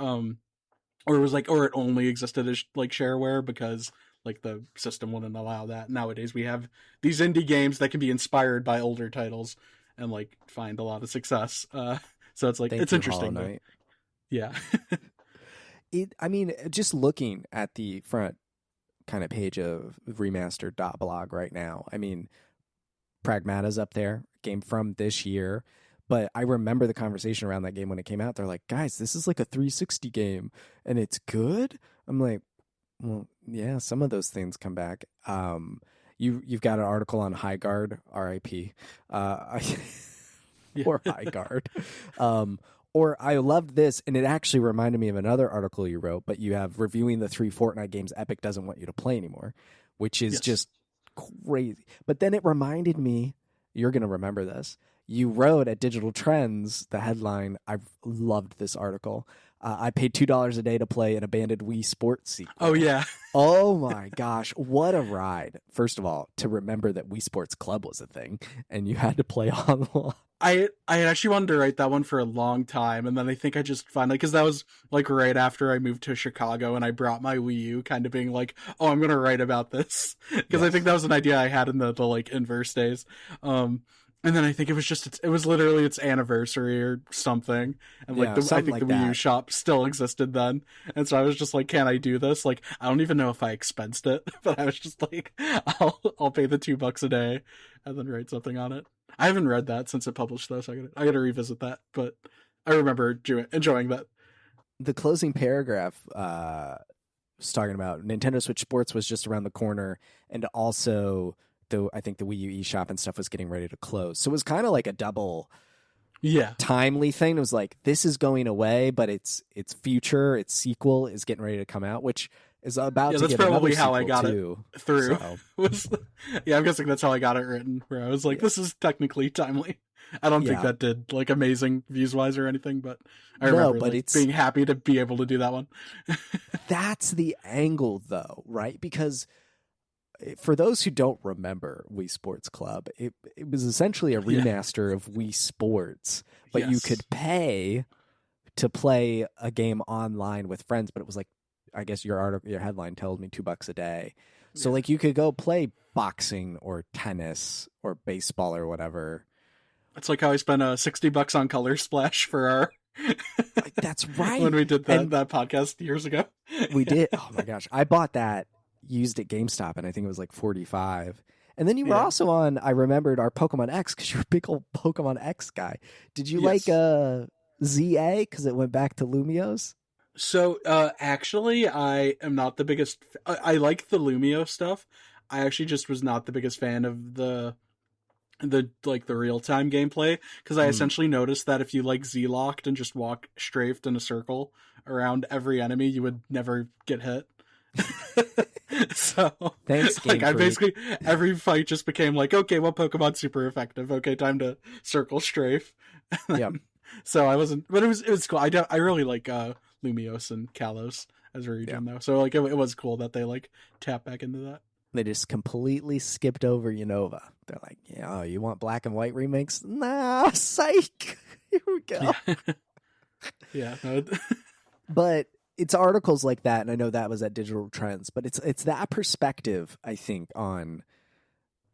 Or it was like, or it only existed as like shareware because like the system wouldn't allow that. Nowadays we have these indie games that can be inspired by older titles and like find a lot of success. So it's like, it's interesting. But, yeah. I mean, just looking at the front kind of page of remastered.blog right now, I mean, Pragmata's up there, game from this year. But I remember the conversation around that game when it came out. They're like, guys, this is like a 360 game and it's good. I'm like, well, yeah, some of those things come back. You've got an article on High Guard, RIP, or High Guard. Or I loved this, and it actually reminded me of another article you wrote, but you have reviewing the 3 Fortnite games Epic doesn't want you to play anymore, which is just crazy. But then it reminded me, you're going to remember this. You wrote at Digital Trends, the headline, I loved this article. I paid $2 a day to play an abandoned Wii Sports sequel. Oh, yeah. Oh, my gosh. What a ride. First of all, to remember that Wii Sports Club was a thing, and you had to play online. I actually wanted to write that one for a long time, and then I think I just finally, because that was like right after I moved to Chicago and I brought my Wii U, kind of being like, oh, I'm going to write about this. Because I think that was an idea I had in the like inverse days. And then I think it was literally its anniversary or something, and like I think the Wii U shop still existed then, and so I was just like, "Can I do this?" Like, I don't even know if I expensed it, but I was just like, "I'll pay the $2 a day, and then write something on it." I haven't read that since it published though, so I gotta revisit that. But I remember enjoying that. The closing paragraph was talking about Nintendo Switch Sports was just around the corner, and also I think the Wii U eShop and stuff was getting ready to close. So it was kind of like a double timely thing. It was like, this is going away, but its future, its sequel is getting ready to come out, which is about to get another sequel. That's probably how I got it through. So. I'm guessing that's how I got it written, where I was like, this is technically timely. I don't think that did like amazing views-wise or anything, but I remember it's being happy to be able to do that one. That's the angle though, right? Because for those who don't remember Wii Sports Club, it was essentially a remaster of Wii Sports, but you could pay to play a game online with friends. But it was like, I guess your headline told me $2 a day. So like you could go play boxing or tennis or baseball or whatever. It's like how I spent $60 on Color Splash for our. That's right. When we did that podcast years ago. We did. Oh my gosh. I bought that used at GameStop, and I think it was like $45. And then you were also on, I remembered, our Pokemon X, because you're a big old Pokemon X guy. Did you like ZA because it went back to Lumiose? So actually, I am not the biggest. I like the Lumio stuff. I actually just was not the biggest fan of the real time gameplay, because I essentially noticed that if you like Z-locked and just walk strafed in a circle around every enemy, you would never get hit. So thanks, like I basically every fight just became like, okay, what Pokemon's super effective? Okay, time to circle strafe. Yep. So I wasn't, but it was cool. I really like Lumiose and Kalos as a region though. So like it was cool that they like tap back into that. They just completely skipped over Unova. They're like, you want black and white remakes? Nah, psych. Here we go. Yeah. But it's articles like that, and I know that was at Digital Trends, but it's that perspective, I think, on.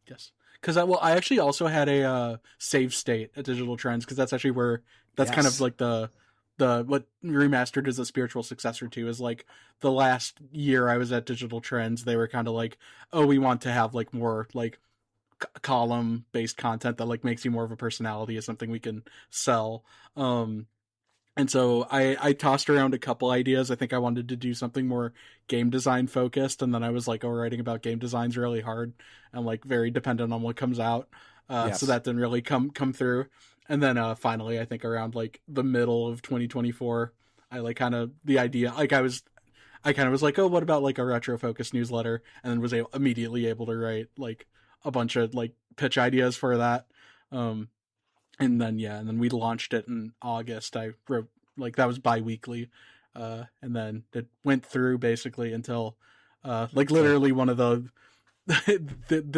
Yes. Because I actually also had a save state at Digital Trends, because that's actually where kind of like the what Remastered is a spiritual successor to, is like the last year I was at Digital Trends, they were kind of like, oh, we want to have like more like column based content that like makes you more of a personality, is something we can sell. And so I tossed around a couple ideas. I think I wanted to do something more game design focused, and then I was like, writing about game design's really hard and like very dependent on what comes out. So that didn't really come through. And then finally, I think around like the middle of 2024, I like kind of the idea, like I kind of was like, oh, what about like a retro focused newsletter? And then was immediately able to write like a bunch of like pitch ideas for that. And then we launched it in August. I wrote like that was bi-weekly, and then it went through basically until like literally one of the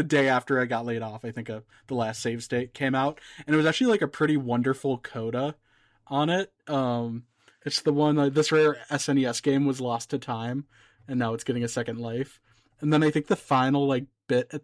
day after I got laid off. I think the last save state came out, and it was actually like a pretty wonderful coda on it. It's the one this rare SNES game was lost to time, and now it's getting a second life. And then I think the final like bit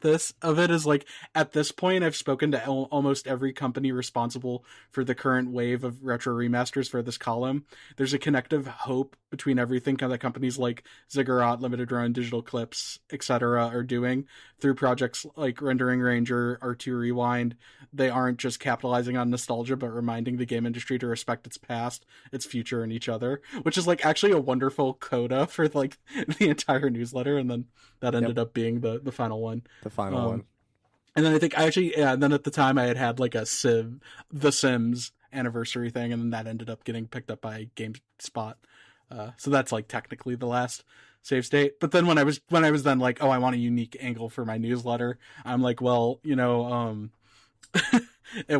of it is like, at this point I've spoken to almost every company responsible for the current wave of retro remasters for this column. There's a connective hope between everything that companies like Ziggurat, Limited Run, Digital Clips, etc. are doing through projects like Rendering Ranger, R2 Rewind. They aren't just capitalizing on nostalgia, but reminding the game industry to respect its past, its future, and each other, which is like actually a wonderful coda for like the entire newsletter. And then that ended up being the final one. The final one. And then I think then at the time I had like the Sims anniversary thing, and then that ended up getting picked up by GameSpot. So that's like technically the last save state. But then when I was then like, oh, I want a unique angle for my newsletter, I'm like, well, it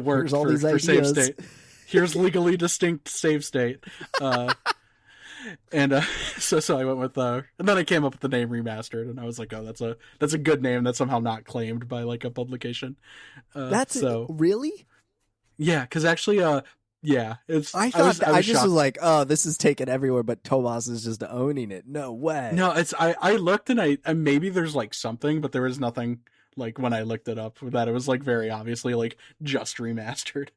works for save state. Here's legally distinct save state. And so I went with and then I came up with the name Remastered, and I was like, oh, that's a good name that's somehow not claimed by like a publication. Really? Yeah, because actually, it's. I just was like, oh, this is taken everywhere, but Tomas is just owning it. No way. No, it's I looked and maybe there's like something, but there was nothing like when I looked it up, that it was like very obviously like just remastered.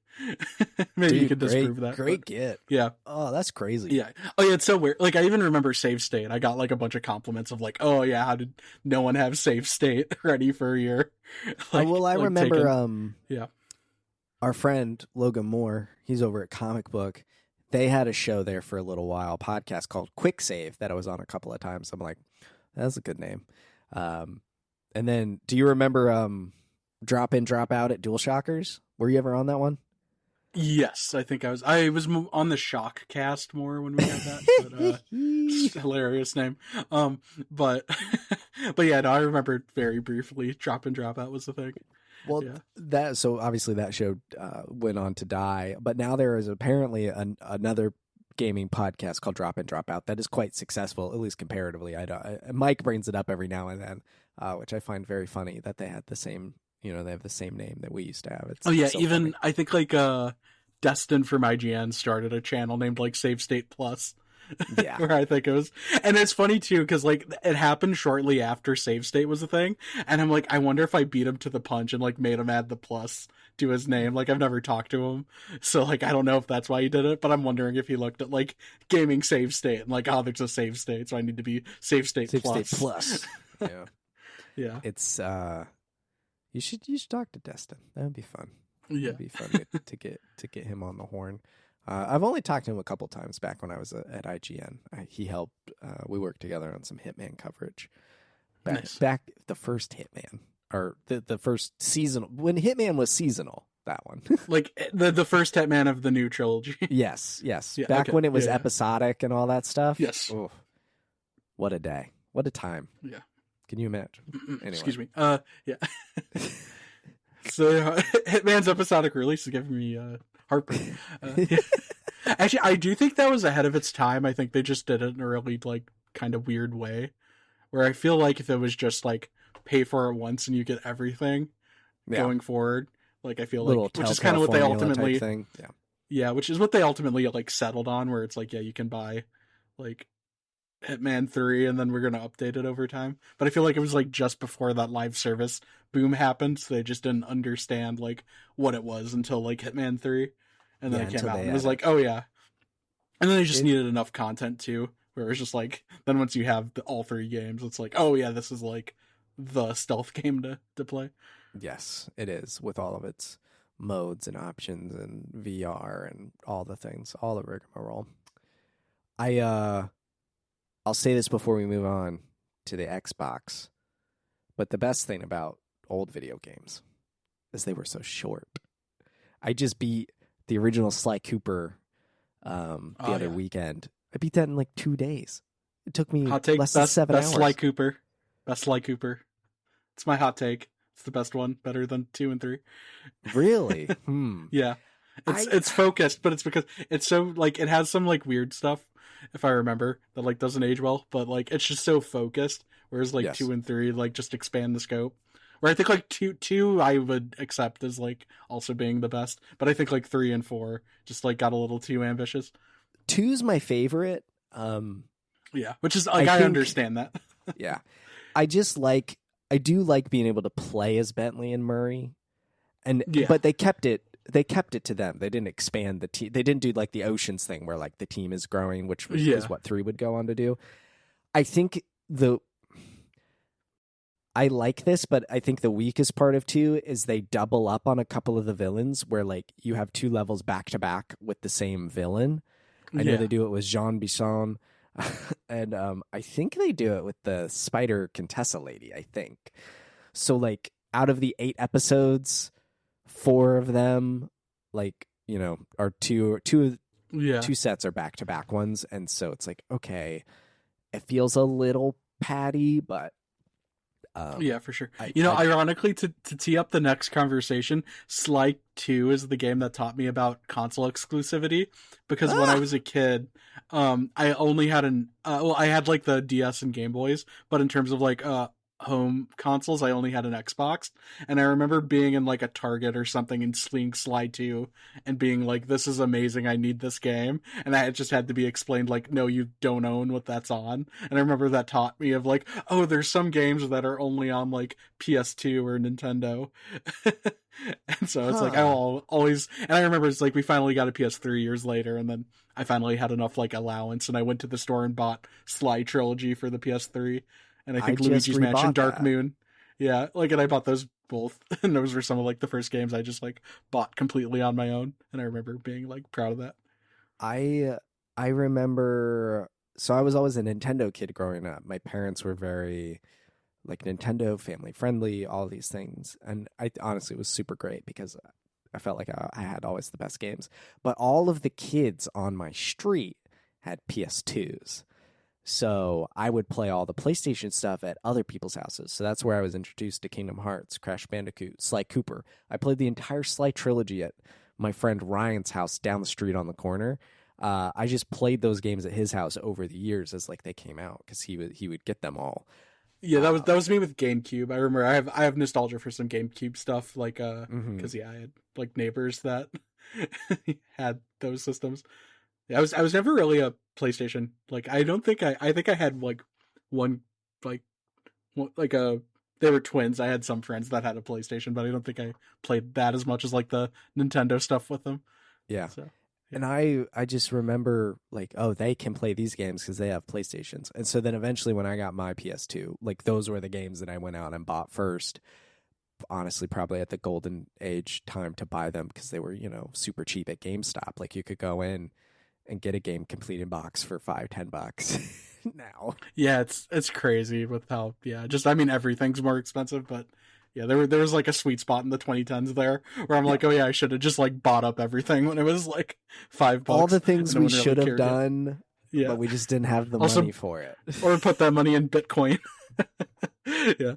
Maybe you could disprove that. Great get. Yeah. Oh, that's crazy. Yeah. Oh yeah, it's so weird. Like I even remember save state. I got like a bunch of compliments of like, oh yeah, how did no one have save state ready for your I remember yeah. Our friend Logan Moore, he's over at Comic Book. They had a show there for a little while, a podcast called Quick Save that I was on a couple of times. I'm like, that's a good name. And then, do you remember Drop In, Drop Out at DualShockers? Were you ever on that one? Yes, I think I was. I was on the Shock cast more when we had that. But, hilarious name. But yeah, no, I remember very briefly. Drop In, Drop Out was the thing. Well, yeah. So obviously that show went on to die, but now there is apparently another gaming podcast called Drop In, Drop Out that is quite successful, at least comparatively. Mike brings it up every now and then, which I find very funny that they had the same, they have the same name that we used to have. It's so even funny. I think like Destin from IGN started a channel named like Save State Plus. Yeah. Where I think it was. And it's funny too, because like it happened shortly after Save State was a thing. And I'm like, I wonder if I beat him to the punch and like made him add the plus to his name. Like I've never talked to him. So like I don't know if that's why he did it, but I'm wondering if he looked at like gaming Save State and like, oh, there's a Save State, so I need to be Save State Plus. State Plus. Yeah. Yeah. It's you should talk to Destin. That would be fun. Yeah. It'd be fun to get him on the horn. I've only talked to him a couple times back when I was at IGN. He helped. We worked together on some Hitman coverage. Back the first Hitman, or the first seasonal, when Hitman was seasonal. That one, like the first Hitman of the new trilogy. Yes. Yeah, back okay. when it was episodic and all that stuff. Yes. Oh, what a day! What a time! Yeah. Can you imagine? Anyway. Excuse me. Yeah. So Hitman's episodic release is giving me heartburn. Yeah. Actually, I do think that was ahead of its time. I think they just did it in a really like kind of weird way, where I feel like if it was just like pay for it once and you get everything going forward, like I feel like, which is kind of what they ultimately thing. Yeah, which is what they ultimately like settled on, where it's like, yeah, you can buy like Hitman 3 and then we're going to update it over time. But I feel like it was like just before that live service boom happened, so they just didn't understand like what it was until like Hitman 3, and then it came out and it was like, oh yeah. And then they just needed enough content too, where it was just like, then once you have all 3 games, it's like, oh yeah, this is like the stealth game to play. Yes, it is, with all of its modes and options and VR and all the things, all the rigmarole. I'll say this before we move on to the Xbox, but the best thing about old video games is they were so short. I just beat the original Sly Cooper the other weekend. I beat that in like 2 days. It took me less than 7 hours. Best Sly Cooper. It's my hot take. It's the best one, better than 2 and 3. Really? Yeah. It's focused, but it's because it's so like it has some like weird stuff, if I remember, that like doesn't age well, but like it's just so focused, whereas like 2 and 3 like just expand the scope. Where I think like two I would accept as like also being the best, but I think like 3 and 4 just like got a little too ambitious. 2's my favorite. Yeah, which is like I understand that. Yeah. I do like being able to play as Bentley and Murray. But they kept it to them. They didn't expand the team. They didn't do like the Oceans thing where like the team is growing, which is what 3 would go on to do. I think I like this, but I think the weakest part of 2 is they double up on a couple of the villains where like you have 2 levels back to back with the same villain. I know they do it with Jean Bisson, and I think they do it with the Spider Contessa lady, I think. So like out of the 8 episodes, 4 of them like, are two sets are back to back ones, and so it's like, okay, it feels a little patty, but yeah, for sure. Ironically, to tee up the next conversation, Sly 2 is the game that taught me about console exclusivity, because when I was a kid, I only had I had like the DS and Game Boys, but in terms of like home consoles. I only had an Xbox, and I remember being in like a Target or something and seeing Sly 2 and being like, this is amazing, I need this game. And I just had to be explained like, no, you don't own what that's on. And I remember that taught me of like, oh, there's some games that are only on like PS2 or Nintendo. And so it's like, I'll always, and I remember it's like we finally got a PS3 years later, and then I finally had enough like allowance, and I went to the store and bought Sly Trilogy for the PS3, and I think Luigi's Mansion Dark Moon. Yeah, like, and I bought those both, and those were some of like the first games I just like bought completely on my own, and I remember being like proud of that. I remember, so I was always a Nintendo kid growing up. My parents were very like Nintendo, family friendly, all these things. And I honestly, it was super great because I felt like I had always the best games. But all of the kids on my street had PS2s. So I would play all the PlayStation stuff at other people's houses. So that's where I was introduced to Kingdom Hearts, Crash Bandicoot, Sly Cooper. I played the entire Sly trilogy at my friend Ryan's house down the street on the corner. I just played those games at his house over the years as like they came out because he would get them all. Yeah, that was me with GameCube. I remember I have nostalgia for some GameCube stuff, like because I had like neighbors that had those systems. Yeah, I was never really a PlayStation. Like I think I had like one they were twins. I had some friends that had a PlayStation, but I don't think I played that as much as like the Nintendo stuff with them. Yeah. So. And I just remember like, oh, they can play these games because they have PlayStations. And so then eventually when I got my PS2, like those were the games that I went out and bought first. Honestly, probably at the golden age time to buy them because they were, super cheap at GameStop. Like you could go in and get a game complete in box for $5-10 now. Yeah, it's crazy with how, everything's more expensive, but yeah, there was like a sweet spot in the 2010s there where I'm like, oh yeah, I should have just like bought up everything when it was like $5. All the things we should have done, but we just didn't have the money for it. Or put that money in Bitcoin. Yeah.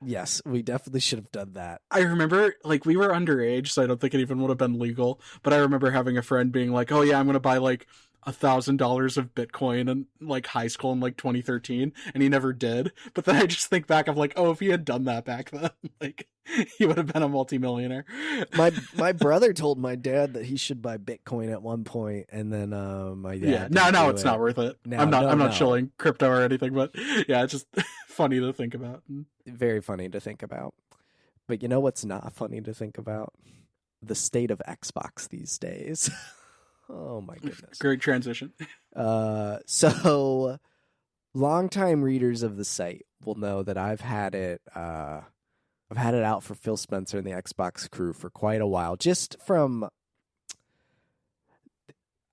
Yes, we definitely should have done that. I remember like we were underage, so I don't think it even would have been legal. But I remember having a friend being like, oh yeah, I'm going to buy like $1,000 of Bitcoin in like high school in like 2013, and he never did. But then I just think back of like, oh, if he had done that back then, like he would have been a multimillionaire. My brother told my dad that he should buy Bitcoin at one point, and then my dad. No, it's not worth it. I'm not shilling crypto or anything, but yeah, it's just funny to think about. Very funny to think about. But you know what's not funny to think about? The state of Xbox these days. Oh my goodness. Great transition. So longtime readers of the site will know that I've had it out for Phil Spencer and the Xbox crew for quite a while. Just from,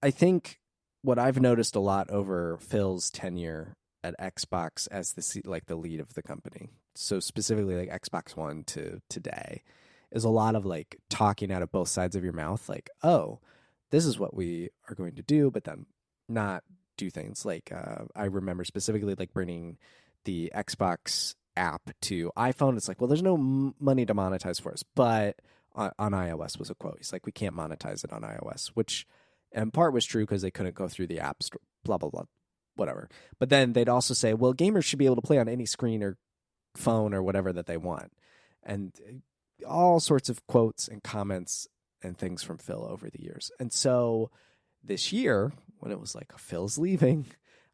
I think what I've noticed a lot over Phil's tenure at Xbox as the lead of the company. So specifically like Xbox One to today is a lot of like talking out of both sides of your mouth. Like, oh, this is what we are going to do, but then not do things like I remember specifically like bringing the Xbox app to iPhone. It's like, well, there's no money to monetize for us, but on iOS was a quote. He's like, we can't monetize it on iOS, which in part was true because they couldn't go through the app store, blah, blah, blah, whatever. But then they'd also say, well, gamers should be able to play on any screen or phone or whatever that they want. And all sorts of quotes and comments and things from Phil over the years. And so this year, when it was like, Phil's leaving,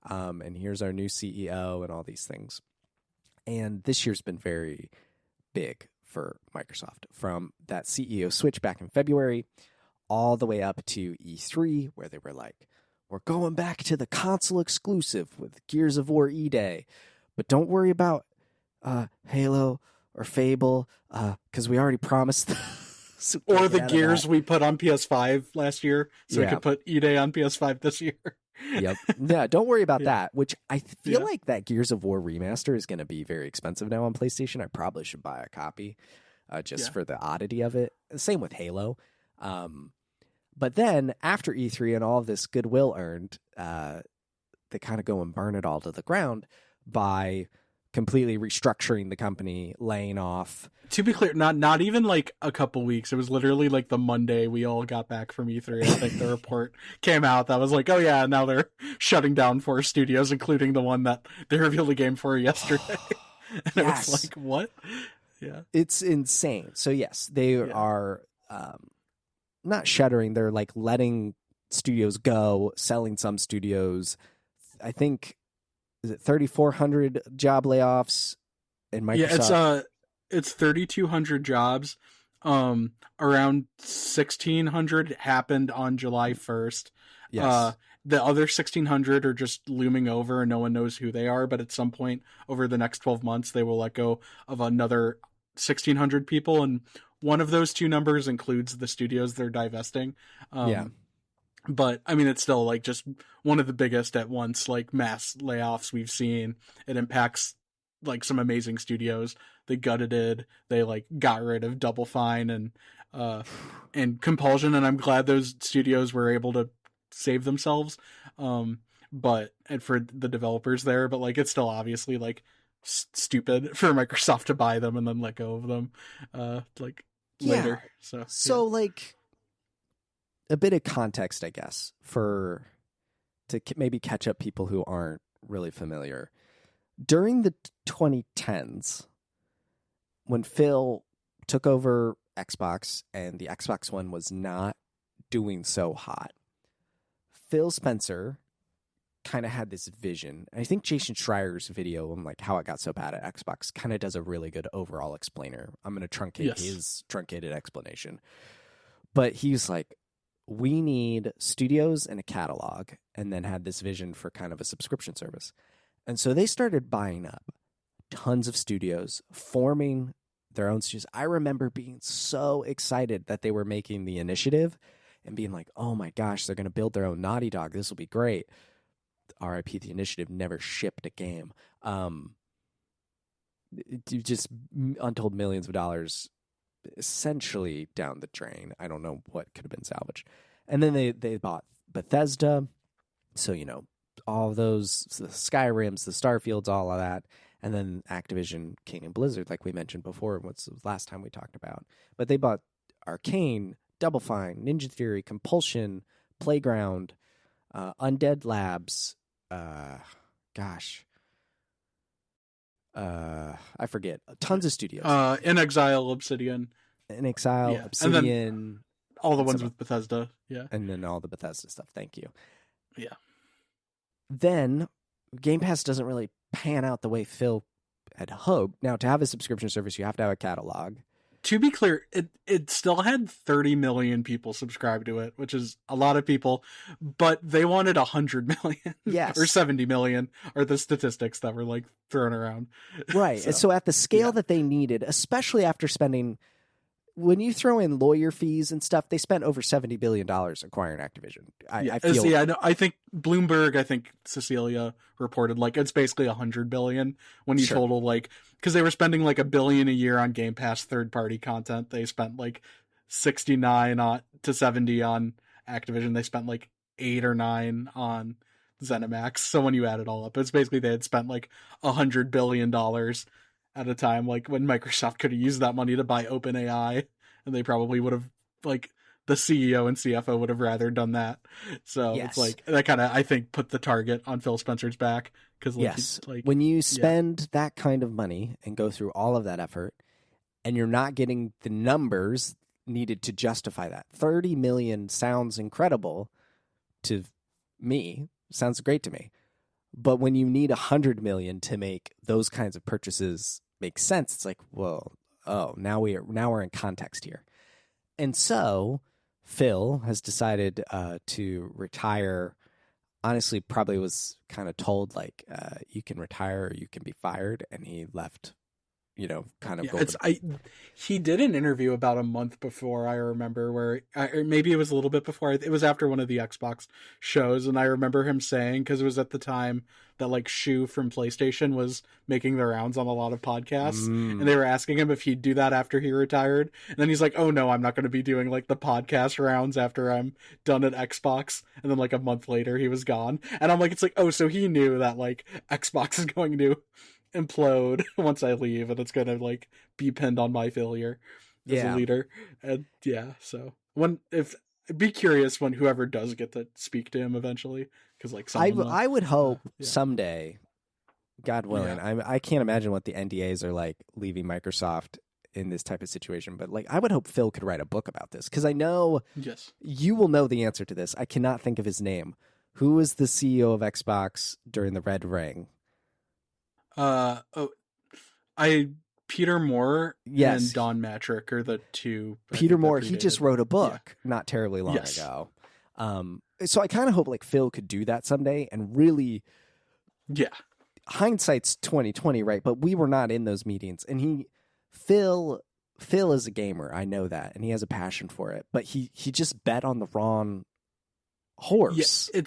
and here's our new CEO and all these things. And this year's been very big for Microsoft. From that CEO switch back in February all the way up to E3, where they were like, we're going back to the console exclusive with Gears of War E-Day. But don't worry about Halo or Fable, because we already promised or the Gears we put on PS5 last year, so we could put E-Day on PS5 this year. Yep. Yeah, don't worry about that, which I feel like that Gears of War remaster is going to be very expensive now on PlayStation. I probably should buy a copy just for the oddity of it. Same with Halo. But then after E3 and all of this goodwill earned, they kind of go and burn it all to the ground by completely restructuring the company, laying off. To be clear, not even like a couple weeks. It was literally like the Monday we all got back from E3. I think the report came out that was like, oh yeah, now they're shutting down 4 studios, including the one that they revealed a game for yesterday. And it was like, what? Yeah. It's insane. So yes, they are not shuttering. They're like letting studios go, selling some studios. I think, is it 3,400 job layoffs in Microsoft? Yeah, it's 3,200 jobs. Around 1,600 happened on July 1st. Yes. The other 1,600 are just looming over and no one knows who they are, but at some point over the next 12 months, they will let go of another 1,600 people. And one of those two numbers includes the studios they're divesting. But I mean, it's still like just one of the biggest at once, like mass layoffs we've seen. It impacts like some amazing studios. They gutted it. They like got rid of Double Fine and Compulsion. And I'm glad those studios were able to save themselves. And for the developers there, but like, it's still obviously like stupid for Microsoft to buy them and then let go of them, later. So like a bit of context, I guess, to maybe catch up people who aren't really familiar. During the 2010s, when Phil took over Xbox and the Xbox One was not doing so hot, Phil Spencer kind of had this vision. And I think Jason Schreier's video on like how it got so bad at Xbox kind of does a really good overall explainer. I'm going to truncate his truncated explanation. But he's like, we need studios and a catalog, and then had this vision for kind of a subscription service. And so they started buying up tons of studios, forming their own studios. I remember being so excited that they were making the initiative and being like, oh my gosh, they're going to build their own Naughty Dog. This will be great. RIP, the initiative never shipped a game. Just untold millions of dollars essentially down the drain. I don't know what could have been salvaged. And then they bought Bethesda. So, you know, all of those, the Skyrims, the Starfields, all of that. And then Activision, King, and Blizzard, like we mentioned before, what's the last time we talked about. But they bought Arcane, Double Fine, Ninja Theory, Compulsion, Playground, Undead Labs, I forget. Tons of studios. inXile, Obsidian. Obsidian. And then all the ones with Bethesda. Yeah. And then all the Bethesda stuff. Thank you. Yeah. Then Game Pass doesn't really pan out the way Phil had hoped. Now, to have a subscription service, you have to have a catalog. To be clear, it still had 30 million people subscribe to it, which is a lot of people, but they wanted 100 million. Yes. Or 70 million are the statistics that were like thrown around. Right. So at the scale that they needed, especially after spending, when you throw in lawyer fees and stuff, they spent over $70 billion acquiring Activision. I feel. I know. I think Bloomberg, Cecilia reported like it's basically 100 billion when you total like, because they were spending like $1 billion a year on Game Pass third-party content. They spent like 69 to 70 on Activision. They spent like 8 or 9 on ZeniMax. So when you add it all up, it's basically they had spent like $100 billion at a time, like when Microsoft could have used that money to buy OpenAI, and they probably would have, like, the CEO and CFO would have rather done that. So it's like that kind of, I think, put the target on Phil Spencer's back. Because when you spend that kind of money and go through all of that effort, and you're not getting the numbers needed to justify that, 30 million sounds incredible to me. Sounds great to me. But when you need 100 million to make those kinds of purchases make sense, it's like, well, now we're in context here. And so Phil has decided to retire. Honestly, probably was kind of told like, you can retire or you can be fired, and he left. He did an interview about a month before, I remember, where or maybe it was a little bit before. It was after one of the Xbox shows, and I remember him saying, because it was at the time that like Shu from PlayStation was making the rounds on a lot of podcasts, and they were asking him if he'd do that after he retired, and then he's like, "Oh no, I'm not going to be doing like the podcast rounds after I'm done at Xbox." And then like a month later, he was gone, and I'm like, it's like, oh, so he knew that like Xbox is going to implode once I leave, and it's gonna like be pinned on my failure as a leader. And so be curious when whoever does get to speak to him eventually, because like I would hope someday God willing. Yeah. I can't imagine what the NDAs are like leaving Microsoft in this type of situation, but like I would hope Phil could write a book about this, because I know Yes. you will know the answer to this. I cannot think of his name. Who was the CEO of Xbox during the Red Ring? Oh, Peter Moore Yes. and Don Matrick are the two. Peter Moore, he just wrote a book Yeah. not terribly long Yes. ago. So I kind of hope like Phil could do that someday and really, Yeah. hindsight's 2020, right? But we were not in those meetings, and Phil is a gamer. I know that, and he has a passion for it, but he just bet on the wrong horse. Yeah,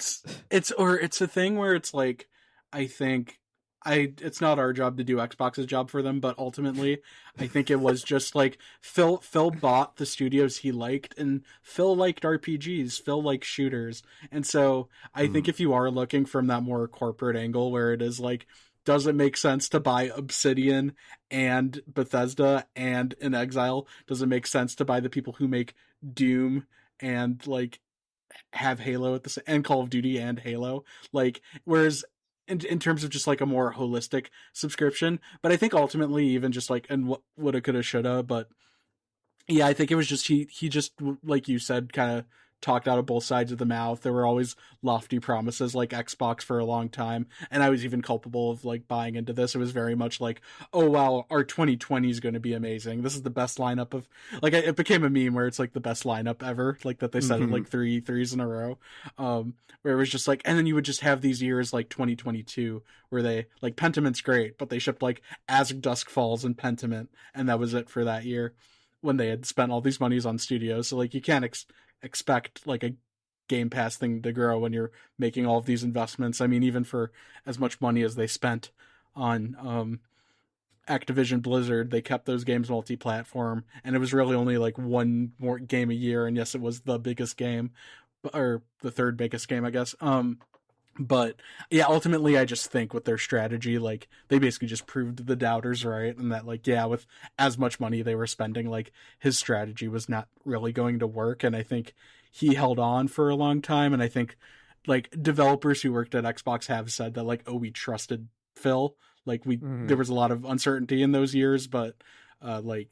it's a thing where it's like, I think it's not our job to do Xbox's job for them, but ultimately I think it was just like Phil bought the studios he liked, and Phil liked RPGs, Phil liked shooters. And so I think if you are looking from that more corporate angle, where it is like, does it make sense to buy Obsidian and Bethesda and In Exile? Does it make sense to buy the people who make Doom and like have Halo at the and Call of Duty and Halo? Like, whereas in terms of just like a more holistic subscription, but I think ultimately even just like, and what woulda, coulda, shoulda, but yeah, I think it was just he just, like you said, kind of talked out of both sides of the mouth. There were always lofty promises like Xbox for a long time, and I was even culpable of like buying into this. It was very much like, oh wow, our 2020 is going to be amazing. This is the best lineup of, like, it became a meme where it's like the best lineup ever, like that they said it like three threes in a row, where it was just like, and then you would just have these years like 2022 where they like, Pentiment's great, but they shipped like As Dusk Falls and Pentiment, and that was it for that year, when they had spent all these monies on studios. So like, you can't expect like a Game Pass thing to grow when you're making all of these investments. I mean, even for as much money as they spent on Activision Blizzard, they kept those games multi-platform, and it was really only like one more game a year. And yes, it was the biggest game, or the third biggest game, I guess. But yeah, ultimately, I just think with their strategy, like, they basically just proved the doubters right, and that like, yeah, with as much money they were spending, like, his strategy was not really going to work. And I think he held on for a long time, and I think like developers who worked at Xbox have said that like, oh, we trusted Phil, like there was a lot of uncertainty in those years, but like,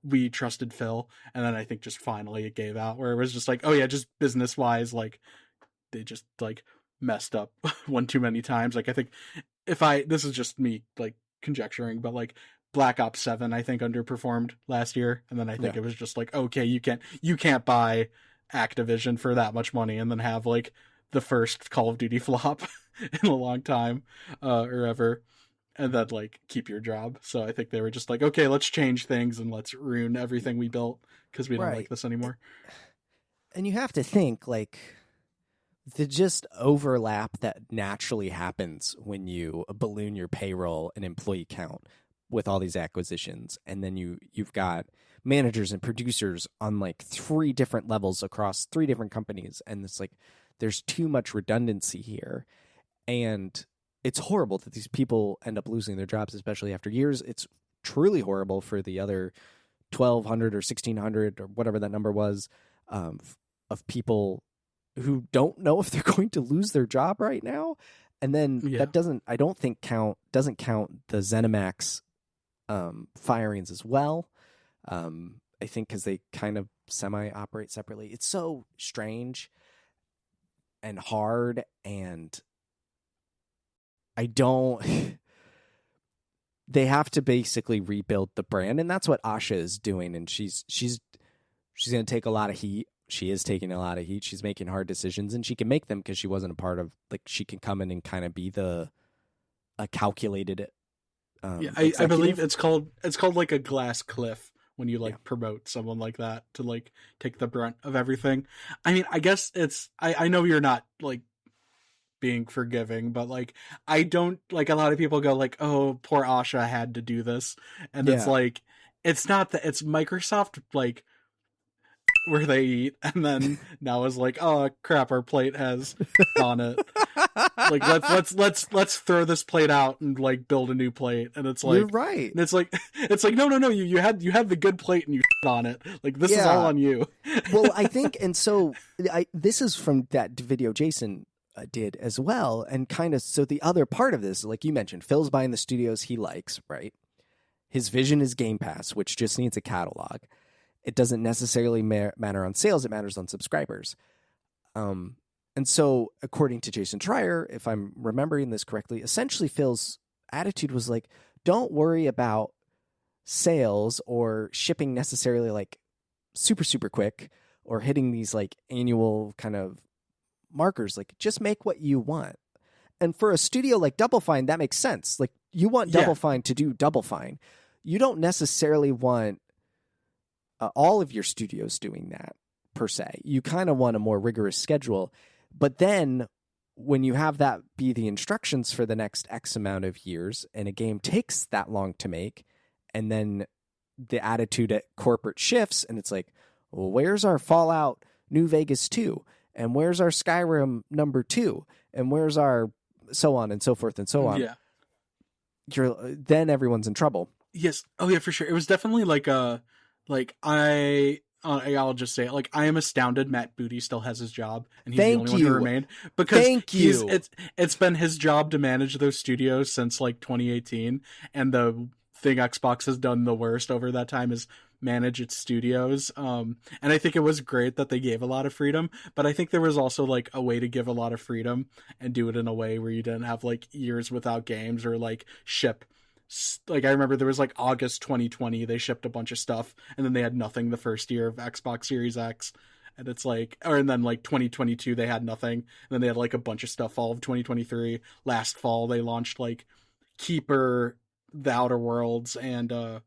we trusted Phil. And then I think just finally it gave out, where it was just like, oh yeah, just business wise, like, they just like messed up one too many times. Like, I think this is just me like conjecturing, but like Black Ops 7 I think underperformed last year, and then I think it was just like, okay, you can't buy Activision for that much money and then have like the first Call of Duty flop in a long time, or ever, and then like keep your job. So I think they were just like, okay, let's change things and let's ruin everything we built because we don't like this anymore. And you have to think like, the just overlap that naturally happens when you balloon your payroll and employee count with all these acquisitions, and then you've got managers and producers on like 3 different levels across 3 different companies, and it's like there's too much redundancy here, and it's horrible that these people end up losing their jobs, especially after years. It's truly horrible for the other 1,200 or 1,600 or whatever that number was, of people who don't know if they're going to lose their job right now. And then that doesn't count the ZeniMax firings as well. I think because they kind of semi-operate separately. It's so strange and hard, and they have to basically rebuild the brand, and that's what Asha is doing, and she's going to take a lot of heat. She is taking a lot of heat. She's making hard decisions, and she can make them because she wasn't a part of, like, she can come in and kind of be a calculated. I believe it's called like a glass cliff when you like promote someone like that to like take the brunt of everything. I mean, I guess I know you're not like being forgiving, but like, I don't, like, a lot of people go like, oh, poor Asha had to do this. And it's like, it's not that, it's Microsoft, like, where they eat, and then now is like, oh crap, our plate has on it. Like, let's throw this plate out and like build a new plate. And it's like, you're right. And it's like no, you had the good plate and you on it. Like, this is all on you. Well, I think, and so this is from that video Jason did as well. And kind of, so the other part of this, like you mentioned, Phil's buying the studios he likes, right? His vision is Game Pass, which just needs a catalog. It doesn't necessarily matter on sales, it matters on subscribers. And so, according to Jason Schreier, if I'm remembering this correctly, essentially Phil's attitude was like, don't worry about sales or shipping necessarily like super, super quick or hitting these like annual kind of markers. Like, just make what you want. And for a studio like Double Fine, that makes sense. Like, you want Double Fine to do Double Fine. You don't necessarily want all of your studios doing that, per se. You kind of want a more rigorous schedule. But then when you have that be the instructions for the next X amount of years and a game takes that long to make, and then the attitude at corporate shifts and it's like, well, where's our Fallout New Vegas 2? And where's our Skyrim number 2? And where's our so on and so forth and so on? Yeah. Then everyone's in trouble. Yes. Oh yeah, for sure. It was definitely I'll just say it. Like, I am astounded Matt Booty still has his job and he's the only one who remained, because it's been his job to manage those studios since like 2018, and the thing Xbox has done the worst over that time is manage its studios. And I think it was great that they gave a lot of freedom, but I think there was also like a way to give a lot of freedom and do it in a way where you didn't have like years without games or like ship. Like, I remember there was like August 2020, they shipped a bunch of stuff and then they had nothing the first year of Xbox Series X. And it's like, and then like 2022, they had nothing. And then they had like a bunch of stuff fall of 2023. Last fall, they launched like Keeper, The Outer Worlds, and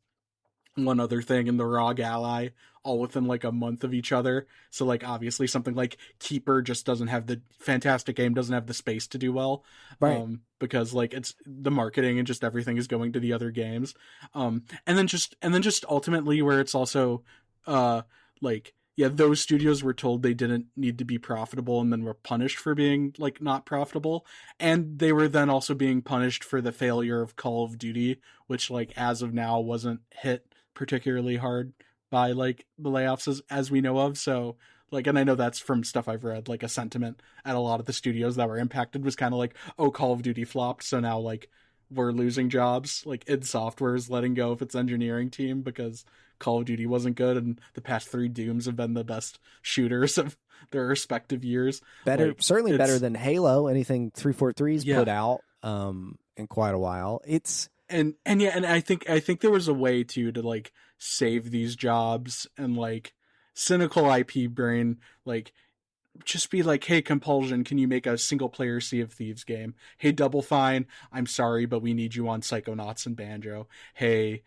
one other thing in the ROG Ally, all within like a month of each other. So like, obviously something like Keeper just doesn't have the fantastic game, doesn't have the space to do well. Right. Because like it's the marketing and just everything is going to the other games. And then just ultimately where it's also those studios were told they didn't need to be profitable and then were punished for being like not profitable. And they were then also being punished for the failure of Call of Duty, which like as of now wasn't hit particularly hard by like the layoffs as we know of. So like, and I know that's from stuff I've read, like a sentiment at a lot of the studios that were impacted was kind of like, oh, Call of Duty flopped, so now like we're losing jobs. Like id Software is letting go of its engineering team because Call of Duty wasn't good, and the past 3 Dooms have been the best shooters of their respective years. Better, certainly better than Halo, anything 343's put out in quite a while. And I think there was a way to like save these jobs, and like cynical IP brain like just be like, hey, Compulsion, can you make a single player Sea of Thieves game? Hey, Double Fine, I'm sorry, but we need you on Psychonauts and Banjo. Hey,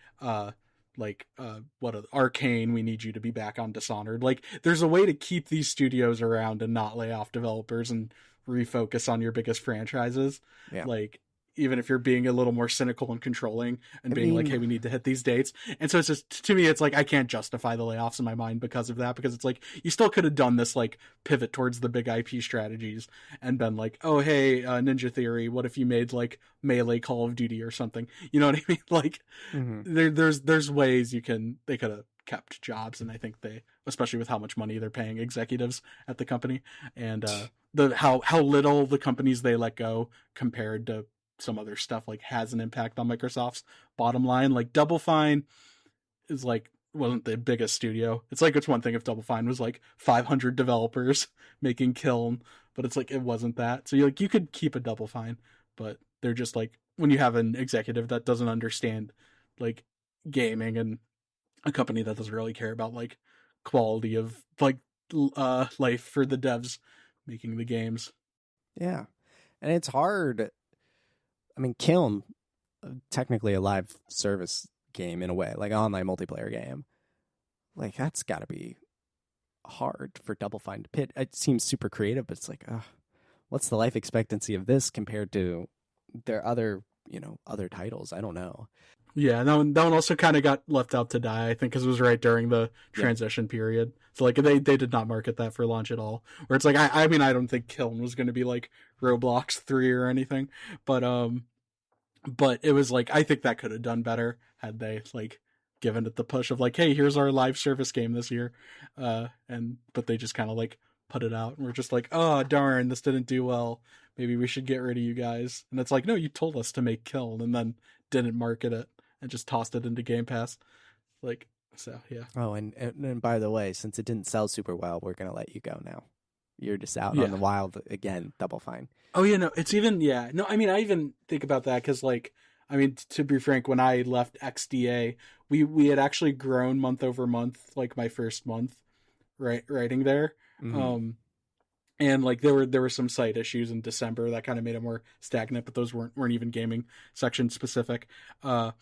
Arcane, we need you to be back on Dishonored. Like, there's a way to keep these studios around and not lay off developers and refocus on your biggest franchises. Yeah. Like, even if you're being a little more cynical and controlling and being like, hey, we need to hit these dates. And so it's just, to me, it's like, I can't justify the layoffs in my mind because of that, because it's like, you still could have done this like pivot towards the big IP strategies and been like, oh, hey, Ninja Theory, what if you made like Melee Call of Duty or something? You know what I mean? Like, there's ways they could have kept jobs. And I think they, especially with how much money they're paying executives at the company, and how little the companies they let go compared to some other stuff, like, has an impact on Microsoft's bottom line. Like, Double Fine is like wasn't the biggest studio. It's like, it's one thing if Double Fine was like 500 developers making Kiln, but it's like, it wasn't that. So you could keep a Double Fine, but they're just like, when you have an executive that doesn't understand like gaming and a company that doesn't really care about like quality of like life for the devs making the games. Yeah. And it's hard. I mean, Kiln, technically a live service game in a way, like an online multiplayer game. Like, that's got to be hard for Double Fine to pit. It seems super creative, but it's like, what's the life expectancy of this compared to their other titles? I don't know. Yeah, that one also kind of got left out to die, I think, because it was right during the transition period. So like they did not market that for launch at all. Where it's like, I mean, I don't think Kiln was going to be like Roblox 3 or anything, but it was like, I think that could have done better had they like given it the push of like, hey, here's our live service game this year, but they just kind of like put it out, and we're just like, oh darn, this didn't do well. Maybe we should get rid of you guys. And it's like, no, you told us to make Kiln, and then didn't market it and just tossed it into Game Pass. Like, so yeah. Oh, and by the way, since it didn't sell super well, we're gonna let you go now. You're just out on the wild again. Double fine. Oh yeah, no, it's even no. I mean, I even think about that because, like, I mean, to be frank, when I left XDA, we had actually grown month over month, like my first month, writing there. Mm-hmm. And like there were some site issues in December that kind of made it more stagnant, but those weren't even gaming section specific. But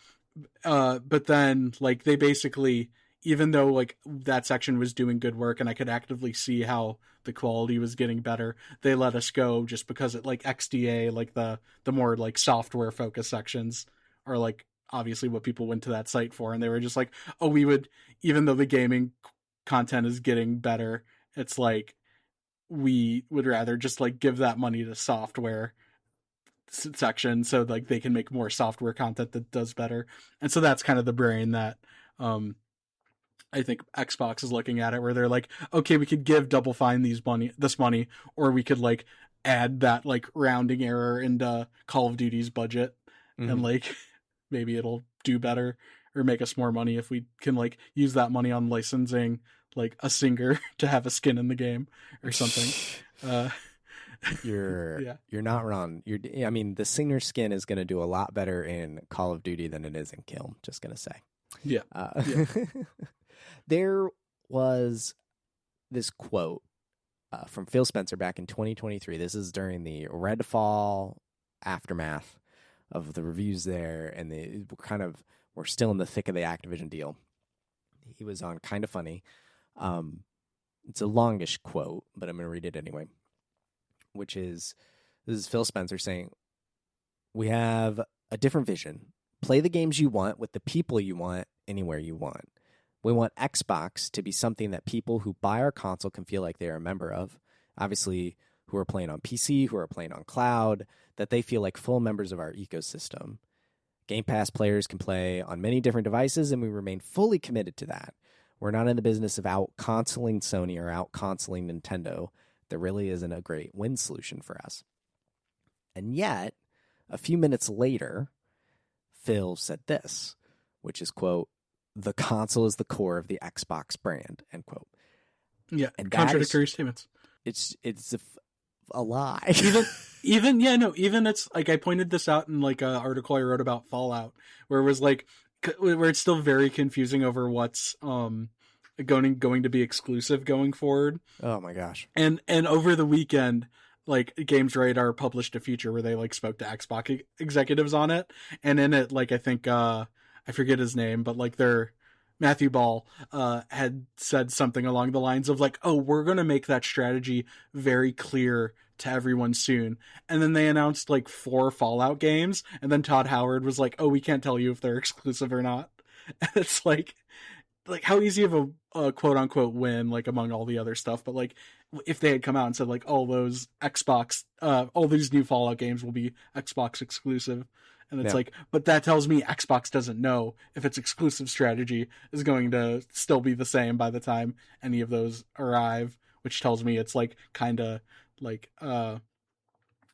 then like they basically, even though like that section was doing good work and I could actively see how the quality was getting better, they let us go just because it like XDA, like the more like software focused sections are like obviously what people went to that site for, and they were just like, oh, we would, even though the gaming content is getting better, it's like we would rather just like give that money to software section so like they can make more software content that does better. And so that's kind of the brain that I think Xbox is looking at it, where they're like, okay, we could give Double Fine this money, or we could like add that like rounding error into Call of Duty's budget, and like maybe it'll do better or make us more money if we can like use that money on licensing like a singer to have a skin in the game or something. You're not wrong. I mean, the singer skin is going to do a lot better in Call of Duty than it is in Kiln. Just going to say. Yeah. There was this quote from Phil Spencer back in 2023. This is during the Redfall aftermath of the reviews there, and we're still in the thick of the Activision deal. He was on Kinda Funny. It's a longish quote, but I'm going to read it anyway, this is Phil Spencer saying, "We have a different vision. Play the games you want with the people you want anywhere you want. We want Xbox to be something that people who buy our console can feel like they are a member of. Obviously, who are playing on PC, who are playing on cloud, that they feel like full members of our ecosystem. Game Pass players can play on many different devices, and we remain fully committed to that. We're not in the business of out-consoling Sony or out-consoling Nintendo. There really isn't a great win solution for us." And yet, a few minutes later, Phil said this, which is, quote, "The console is the core of the Xbox brand," end quote. Yeah, and contradictory statements. It's a lie. even it's like, I pointed this out in like an article I wrote about Fallout, where it was like, where it's still very confusing over what's going to be exclusive going forward. Oh my gosh. And over the weekend, like Games Radar published a feature where they like spoke to Xbox executives on it, and in it, like I think I forget his name, but like Matthew Ball had said something along the lines of like, oh, we're going to make that strategy very clear to everyone soon. And then they announced like 4 Fallout games, and then Todd Howard was like, oh, we can't tell you if they're exclusive or not. And it's like how easy of a quote unquote win, like among all the other stuff. But like if they had come out and said like all those all these new Fallout games will be Xbox exclusive. And it's like, but that tells me Xbox doesn't know if its exclusive strategy is going to still be the same by the time any of those arrive, which tells me it's like kind of like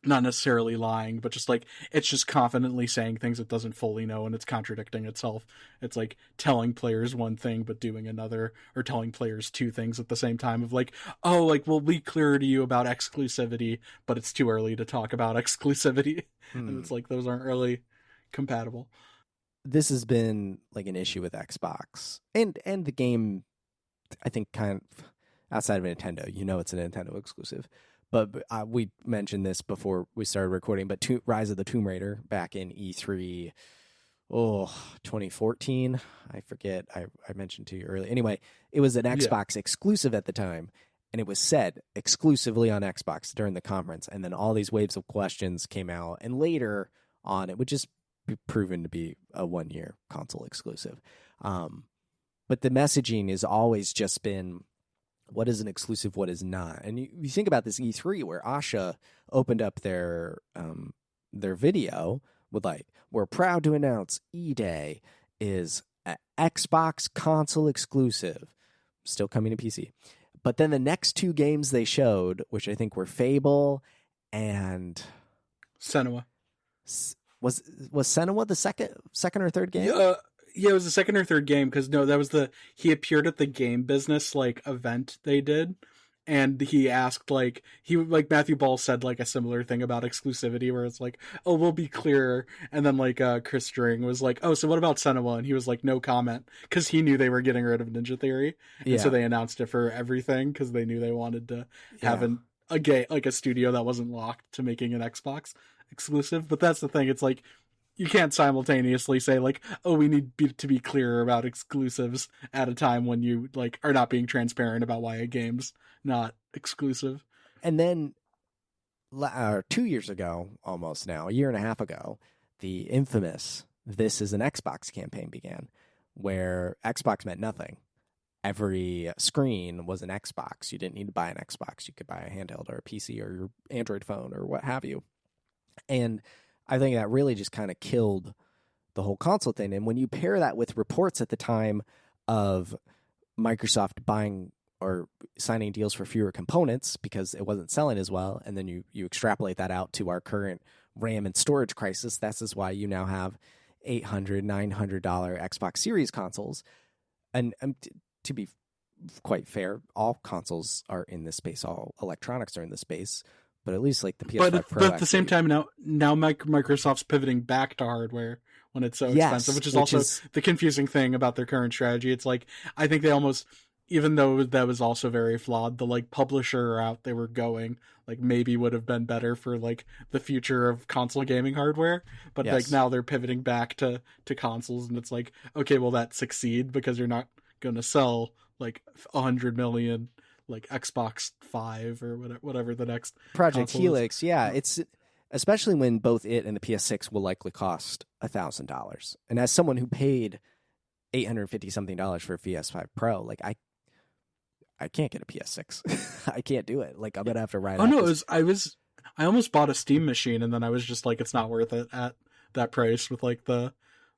not necessarily lying, but just like it's just confidently saying things it doesn't fully know, and it's contradicting itself. It's like telling players one thing but doing another, or telling players 2 things at the same time of like, oh, like we'll be clear to you about exclusivity, but it's too early to talk about exclusivity. And it's like those aren't really compatible. This has been like an issue with Xbox and the game, I think, kind of outside of Nintendo. It's a Nintendo exclusive. But we mentioned this before we started recording, but Rise of the Tomb Raider back in E3, 2014. I forget. I mentioned to you earlier. Anyway, it was an Xbox exclusive at the time, and it was said exclusively on Xbox during the conference. And then all these waves of questions came out, and later on, it would just be proven to be a 1-year console exclusive. But the messaging has always just been, what is an exclusive, what is not. And you think about this E3 where Asha opened up their video with like, we're proud to announce E-Day is an Xbox console exclusive, still coming to PC. But then the next two games they showed, which I think were Fable and Senua. Was Senua the second or third game? Yeah, it was the second or third game, because no, that was he appeared at the game business like event they did, and he asked like Matthew Ball said like a similar thing about exclusivity, where it's like, oh, we'll be clearer, and then like Chris String was like, oh, so what about Senua? And he was like, no comment, because he knew they were getting rid of Ninja Theory, and so they announced it for everything because they knew they wanted to have a studio that wasn't locked to making an Xbox exclusive. But that's the thing, it's like, you can't simultaneously say like, oh, we need to be clearer about exclusives at a time when you like are not being transparent about why a game's not exclusive. And then 2 years ago, almost now, a year and a half ago, the infamous "This is an Xbox" campaign began, where Xbox meant nothing. Every screen was an Xbox. You didn't need to buy an Xbox. You could buy a handheld or a PC or your Android phone or what have you. And I think that really just kind of killed the whole console thing. And when you pair that with reports at the time of Microsoft buying or signing deals for fewer components because it wasn't selling as well, and then you extrapolate that out to our current RAM and storage crisis, that's why you now have $800, $900 Xbox Series consoles. And to be quite fair, all consoles are in this space, all electronics are in this space. But at least like the PS5 Pro. But at the same time, now Microsoft's pivoting back to hardware when it's so expensive, which is the confusing thing about their current strategy. It's like, I think they almost, even though that was also very flawed, the like publisher route they were going, like maybe would have been better for like the future of console gaming hardware. But like now they're pivoting back to consoles, and it's like, okay, will that succeed because you're not going to sell like 100 million like Xbox 5 or whatever the next Project Helix is. It's especially when both it and the PS6 will likely cost $1,000. And as someone who paid $850 something for a PS5 Pro, like I can't get a PS6. I can't do it. Like I'm gonna have to write. Oh no, I almost bought a Steam machine, and then I was just like, it's not worth it at that price with like the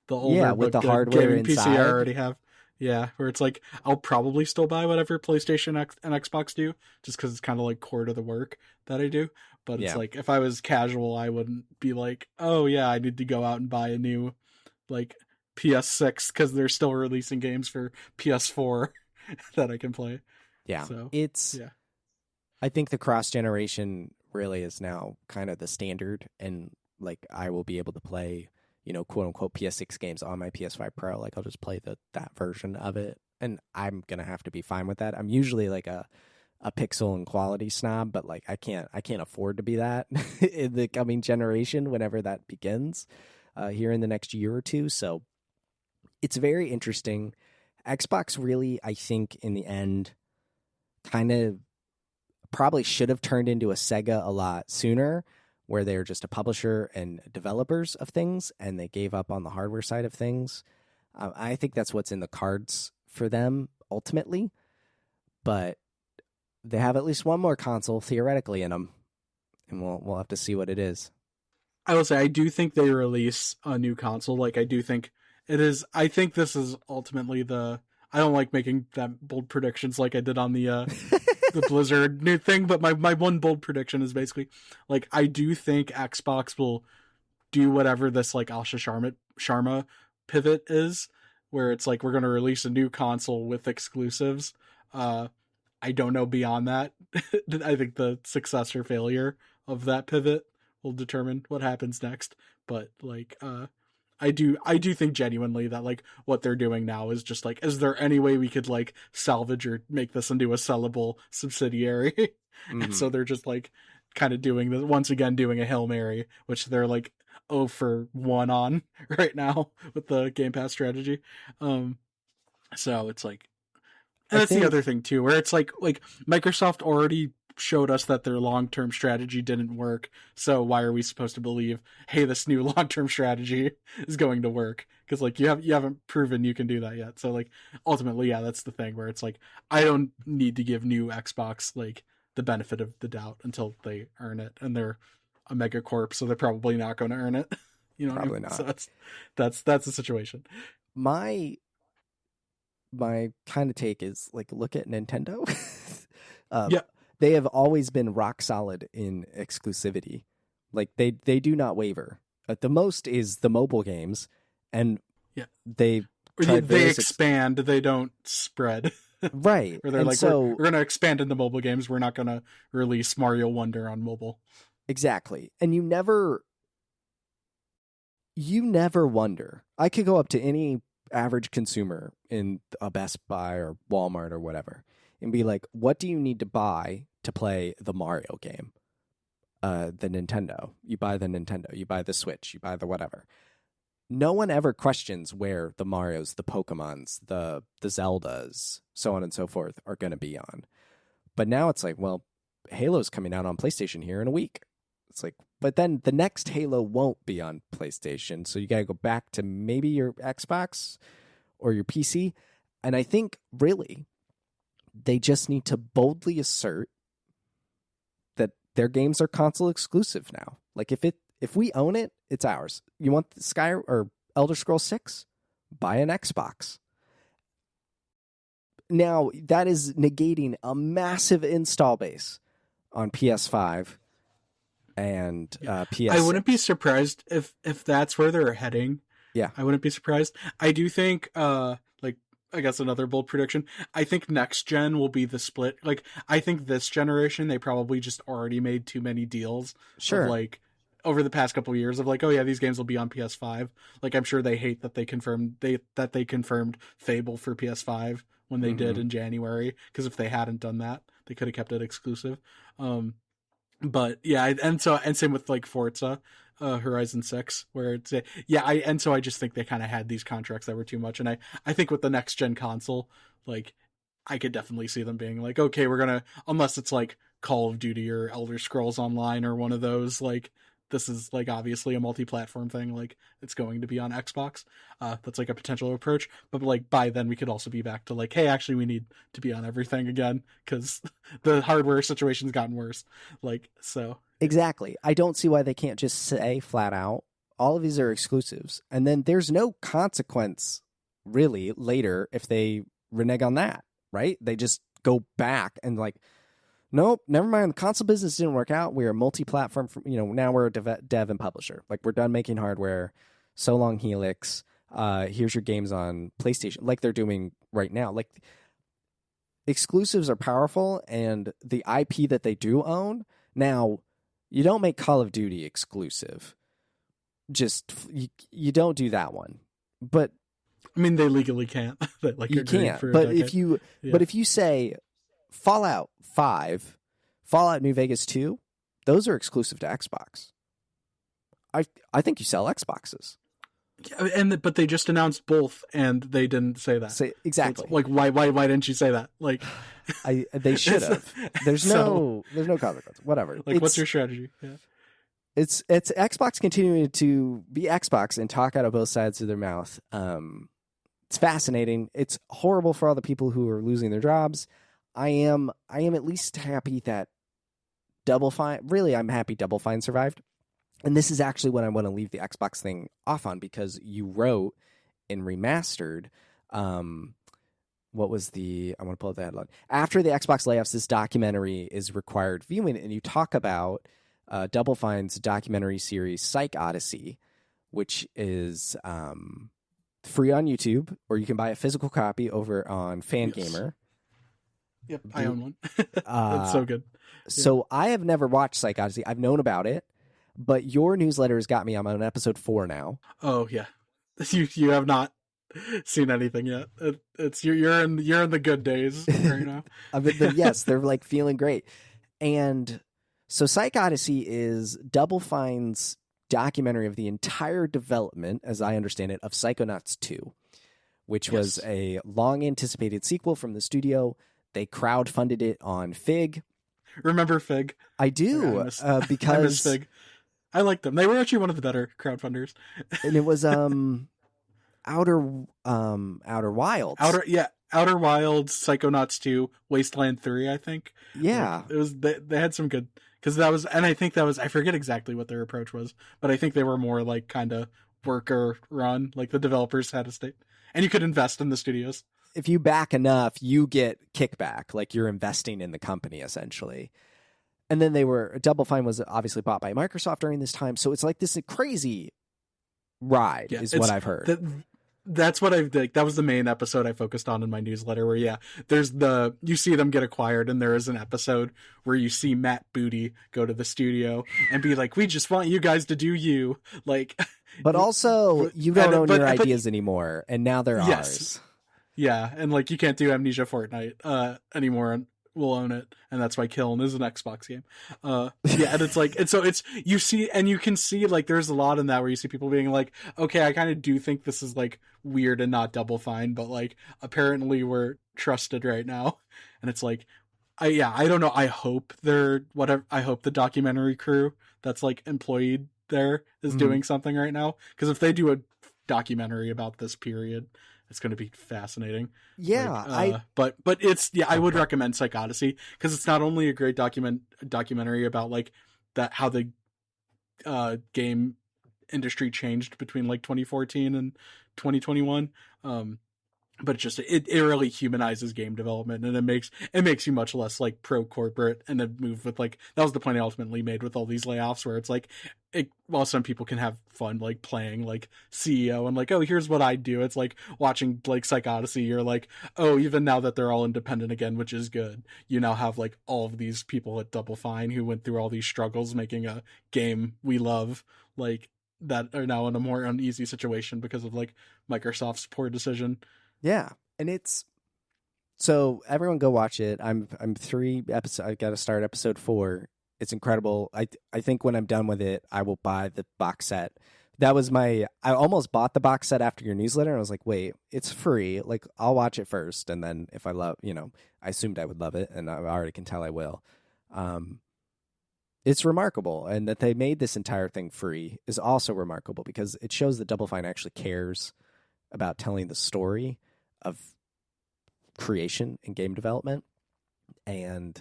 older with the hardware gaming inside. PC I already have. Yeah, where it's like, I'll probably still buy whatever PlayStation and Xbox do, just because it's kind of like core to the work that I do. But it's like, if I was casual, I wouldn't be like, oh yeah, I need to go out and buy a new like PS6 because they're still releasing games for PS4 that I can play. Yeah, so, I think the cross-generation really is now kind of the standard, and like I will be able to play, quote unquote PS6 games on my PS5 Pro. Like I'll just play that version of it, and I'm gonna have to be fine with that. I'm usually like a pixel and quality snob, but like I can't afford to be that in the coming generation whenever that begins here in the next year or two. So it's very interesting. Xbox really, I think, in the end, kind of probably should have turned into a Sega a lot sooner, where they're just a publisher and developers of things, and they gave up on the hardware side of things. I think that's what's in the cards for them ultimately, but they have at least one more console theoretically in them, and we'll have to see what it is. I will say, I do think they release a new console. Like, I do think it is. I think this is ultimately I don't like making that bold predictions like I did on the the Blizzard new thing, but my one bold prediction is basically like, I do think Xbox will do whatever this like Asha Sharma pivot is, where it's like, we're going to release a new console with exclusives. I don't know beyond that. I think the success or failure of that pivot will determine what happens next. But like, I do think genuinely that like what they're doing now is just like, is there any way we could like salvage or make this into a sellable subsidiary? Mm-hmm. And so they're just like kind of doing this once again, doing a Hail Mary, which they're like 0 for 1 on right now with the Game Pass strategy. So it's like, and that's the other thing too, where it's like Microsoft already showed us that their long-term strategy didn't work, so why are we supposed to believe, hey, this new long-term strategy is going to work? Because like you haven't proven you can do that yet. So like ultimately, yeah, that's the thing where it's like, I don't need to give new Xbox like the benefit of the doubt until they earn it, and they're a megacorp, so they're probably not going to earn it. Probably not. So that's the situation. My kind of take is like, look at Nintendo. Yeah. They have always been rock solid in exclusivity. Like they do not waver. The most is the mobile games, and they expand. They don't spread. Right. Where they're and like, so, we're going to expand into mobile games. We're not going to release Mario Wonder on mobile. Exactly. And you never wonder. I could go up to any average consumer in a Best Buy or Walmart or whatever and be like, what do you need to buy to play the Mario game? The Nintendo. You buy the Nintendo. You buy the Switch. You buy the whatever. No one ever questions where the Marios, the Pokemons, the Zeldas, so on and so forth are going to be on. But now it's like, well, Halo's coming out on PlayStation here in a week. It's like, but then the next Halo won't be on PlayStation, so you got to go back to maybe your Xbox or your PC. And I think, really, they just need to boldly assert that their games are console exclusive now. Like, if we own it, it's ours. You want Sky or Elder Scrolls 6? Buy an Xbox. Now, that is negating a massive install base on PS5 and PS6. I wouldn't be surprised if that's where they're heading. Yeah. I wouldn't be surprised. I do think, I guess another bold prediction, I think next gen will be the split. Like, I think this generation, they probably just already made too many deals. Sure. Of, like, over the past couple of years of like, oh yeah, these games will be on PS5. Like, I'm sure they hate that they confirmed Fable for PS5 when they did in January, because if they hadn't done that, they could have kept it exclusive. But yeah, and same with like Forza Horizon 6, where it's I just think they kind of had these contracts that were too much, and I think with the next gen console, like, I could definitely see them being like, okay, we're gonna, unless it's like Call of Duty or Elder Scrolls Online or one of those, like, this is like obviously a multi-platform thing, like it's going to be on Xbox. That's like a potential approach, but like by then we could also be back to like, hey, actually we need to be on everything again because the hardware situation's gotten worse. Like, so exactly. I don't see why they can't just say flat out, all of these are exclusives, and then there's no consequence really later if they renege on that, right? They just go back and like, nope, never mind. The console business didn't work out. We're a multi-platform. Now we're a dev and publisher. Like, we're done making hardware. So long, Helix. Here's your games on PlayStation. Like they're doing right now. Like, exclusives are powerful, and the IP that they do own. Now, you don't make Call of Duty exclusive. Just you don't do that one. But I mean, they legally can't. Like, you can't. But if you say Fallout 5, Fallout New Vegas 2, those are exclusive to Xbox. I think you sell Xboxes. Yeah, but they just announced both, and they didn't say that. Exactly. So like, why didn't you say that? Like, they should have. There's no consequence. Whatever. Like, what's your strategy? Yeah. It's Xbox continuing to be Xbox and talk out of both sides of their mouth. It's fascinating. It's horrible for all the people who are losing their jobs. I am at least happy that Double Fine. Really, I'm happy Double Fine survived. And this is actually what I want to leave the Xbox thing off on, because you wrote in Remastered, what was the, I want to pull up the headline. After the Xbox layoffs, this documentary is required viewing, and you talk about Double Fine's documentary series Psych-Odyssey, which is free on YouTube, or you can buy a physical copy over on Fangamer. Yep, I own one. That's so good. So I have never watched Psych-Odyssey. I've known about it, but your newsletter has got me. I'm on episode 4 now. Oh yeah, you have not seen anything yet. It's you're in the good days right now. Yes, they're like feeling great. And so Psych-Odyssey is Double Fine's documentary of the entire development, as I understand it, of Psychonauts 2, which was a long anticipated sequel from the studio. They crowdfunded it on Fig. Remember Fig? I do, because I miss Fig. I like them. They were actually one of the better crowdfunders. And it was Outer Wilds. Outer Wilds, Psychonauts 2, Wasteland 3, I think. Yeah. It was they had some good, because that was, and I think that was, I forget exactly what their approach was, but I think they were more like kind of worker run, like the developers had a stake, and you could invest in the studios. if you back enough, you get kickback, like you're investing in the company essentially. And then Double Fine was obviously bought by Microsoft during this time, so it's like this crazy ride is what I've heard. That's what that was the main episode I focused on in my newsletter, where you see them get acquired, and there is an episode where you see Matt Booty go to the studio and be like, we just want you guys to do you, like, but also you don't own your ideas anymore, and now they're ours. Yeah, and like you can't do Amnesia Fortnite anymore, and we'll own it, and that's why Kiln is an Xbox game. And it's like, and so it's, you see, and you can see like there's a lot in that where you see people being like, okay, I kind of do think this is like weird and not Double Fine, but like apparently we're trusted right now, and it's like, I don't know. I hope I hope the documentary crew that's like employed there is doing something right now, because if they do a documentary about this period, it's going to be fascinating. Yeah, but it's I would recommend Psych-Odyssey, because it's not only a great documentary about like that, how the game industry changed between like 2014 and 2021, but it really humanizes game development, and it makes you much less like pro corporate, and a move with like, that was the point I ultimately made with all these layoffs, where it's like, while some people can have fun like playing like CEO and like, oh, here's what I do, it's like watching like Psych-Odyssey, you're like, oh, even now that they're all independent again, which is good, you now have like all of these people at Double Fine who went through all these struggles making a game we love, like, that are now in a more uneasy situation because of like Microsoft's poor decision. Yeah, and it's, so everyone go watch it. I'm 3 episodes. I got to start episode 4. It's incredible. I think when I'm done with it, I will buy the box set. That was I almost bought the box set after your newsletter, and I was like, wait, it's free. Like, I'll watch it first, and then if I love, I assumed I would love it, and I already can tell I will. It's remarkable, and that they made this entire thing free is also remarkable, because it shows that Double Fine actually cares about telling the story of creation and game development, and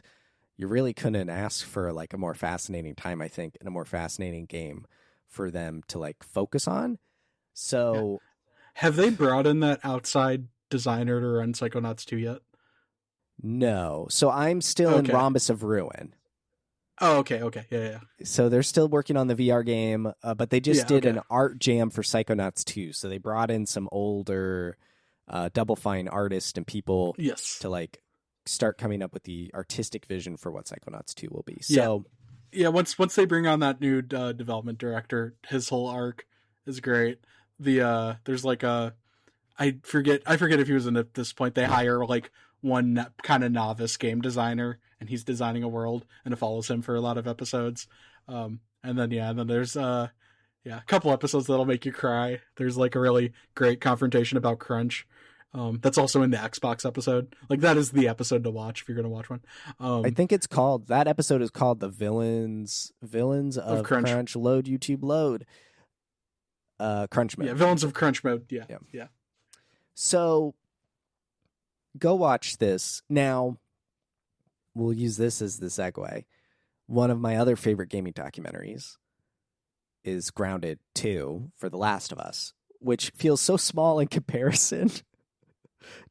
you really couldn't ask for like a more fascinating time, I think, and a more fascinating game for them to like focus on. So have they brought in that outside designer to run Psychonauts 2 yet? No. So I'm still in Rhombus of Ruin. Oh, okay. Yeah. So they're still working on the VR game, but they just did an art jam for Psychonauts 2. So they brought in some older Double Fine artists and people to like start coming up with the artistic vision for what Psychonauts 2 will be. So once they bring on that new development director, his whole arc is great. There's like I forget if he was in at this point. They hire like one kind of novice game designer, and he's designing a world, and it follows him for a lot of episodes. And then there's a couple episodes that'll make you cry. There's like a really great confrontation about crunch. That's also in the Xbox episode. Like, that is the episode to watch if you're going to watch one. I think that episode is called The Villains of Crunch Load YouTube Load. Crunch Mode. Yeah, Villains of Crunch Mode. Yeah. So go watch this. Now, we'll use this as the segue. One of my other favorite gaming documentaries is Grounded 2 for The Last of Us, which feels so small in comparison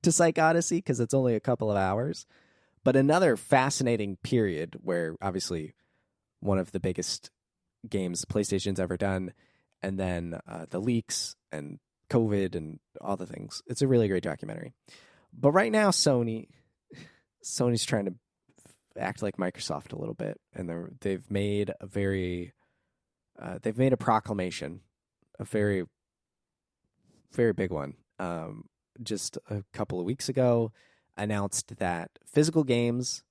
to Psych-Odyssey because it's only a couple of hours. But another fascinating period where obviously one of the biggest games PlayStation's ever done, and then the leaks and COVID and all the things. It's a really great documentary. But right now, Sony's trying to act like Microsoft a little bit, and they've made a proclamation, a very, very big one. Just a couple of weeks ago, announced that physical games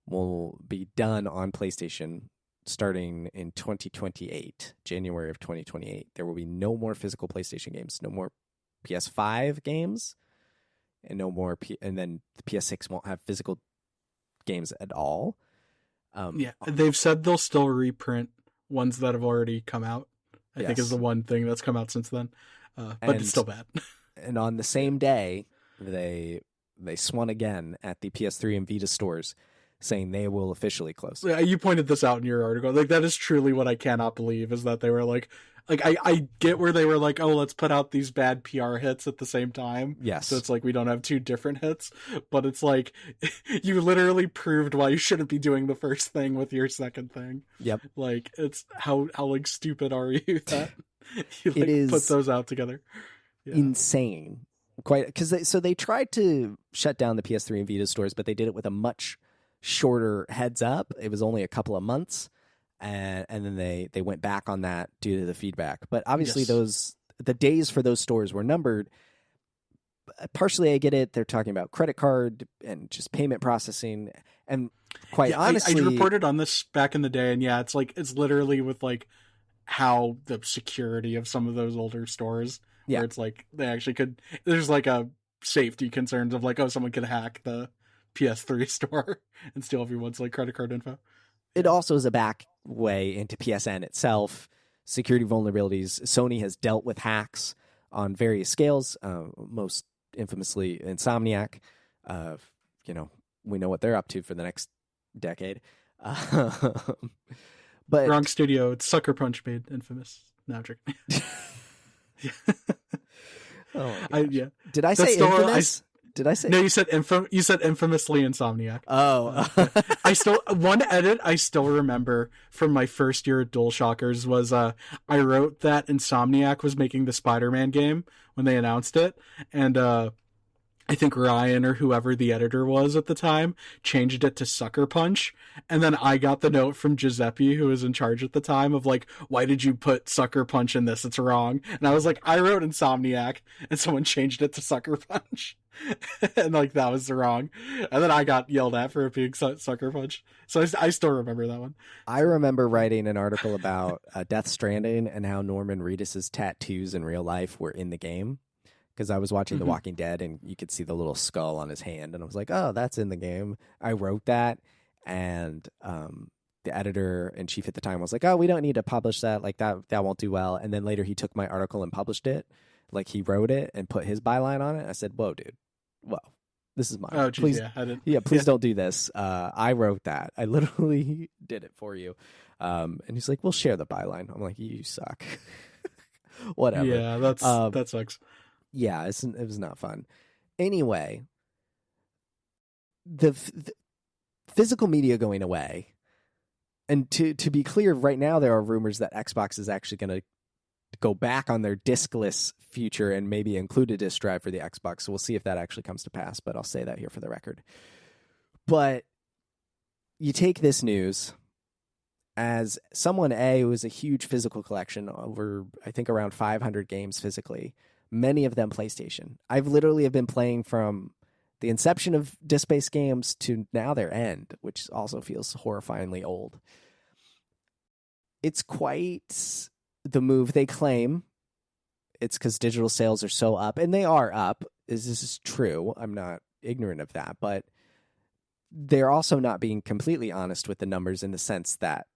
will be done on PlayStation starting in 2028, January of 2028. There will be no more physical PlayStation games, no more PS5 games, and no more. And then the PS6 won't have physical games at all. They've said they'll still reprint ones that have already come out. I think is the one thing that's come out since then, but it's still bad. And on the same day, they swung again at the PS3 and Vita stores, saying they will officially close. Yeah, you pointed this out in your article. Like, that is truly what I cannot believe, is that they were like I get where they were like, oh, let's put out these bad PR hits at the same time. Yes. So it's like we don't have two different hits, but it's like you literally proved why you shouldn't be doing the first thing with your second thing. Yep. Like, it's how like stupid are you that you like it is put those out together? Yeah. Insane. Quite, because they tried to shut down the PS3 and Vita stores, but they did it with a much shorter heads up. It was only a couple of months. And then they went back on that due to the feedback. But obviously the days for those stores were numbered. Partially, I get it. They're talking about credit card and just payment processing. And quite honestly, I reported on this back in the day, and it's literally with like how the security of some of those older stores, where it's like they actually could. There's like a safety concerns of like, oh, someone could hack the PS3 store and steal everyone's like credit card info. It also is a back way into PSN itself. Security vulnerabilities. Sony has dealt with hacks on various scales, most infamously Insomniac. We know what they're up to for the next decade. But wrong studio. It's Sucker Punch made infamous. No, I'm joking. Did I say infamous? Did I say? No, you said infamously Insomniac. Oh, one edit I still remember from my first year at DualShockers was I wrote that Insomniac was making the Spider-Man game when they announced it, and I think Ryan or whoever the editor was at the time changed it to Sucker Punch. And then I got the note from Giuseppe, who was in charge at the time, of like, why did you put Sucker Punch in this? It's wrong. And I was like, I wrote Insomniac, and someone changed it to Sucker Punch. And like, that was wrong. And then I got yelled at for it being Sucker Punch. So I still remember that one. I remember writing an article about Death Stranding and how Norman Reedus's tattoos in real life were in the game. Because I was watching The Walking Dead, and you could see the little skull on his hand, and I was like, oh, that's in the game. I wrote that, and the editor in chief at the time was like, oh, we don't need to publish that. Like, that won't do well. And then later he took my article and published it. Like, he wrote it and put his byline on it. I said, whoa, dude. Whoa. This is mine. Oh, geez, please, yeah, I didn't. Yeah, please don't do this. I wrote that. I literally did it for you. And he's like, we'll share the byline. I'm like, you suck. Whatever. Yeah, that sucks. Yeah, it was not fun. Anyway, the physical media going away, and to be clear, right now there are rumors that Xbox is actually going to go back on their diskless future and maybe include a disk drive for the Xbox. So we'll see if that actually comes to pass, but I'll say that here for the record. But you take this news as someone, who is a huge physical collection, over, I think, around 500 games physically, many of them PlayStation. I've literally have been playing from the inception of disc-based games to now their end, which also feels horrifyingly old. It's quite the move. They claim it's because digital sales are so up, and they are up. This is true. I'm not ignorant of that, but they're also not being completely honest with the numbers, in the sense that,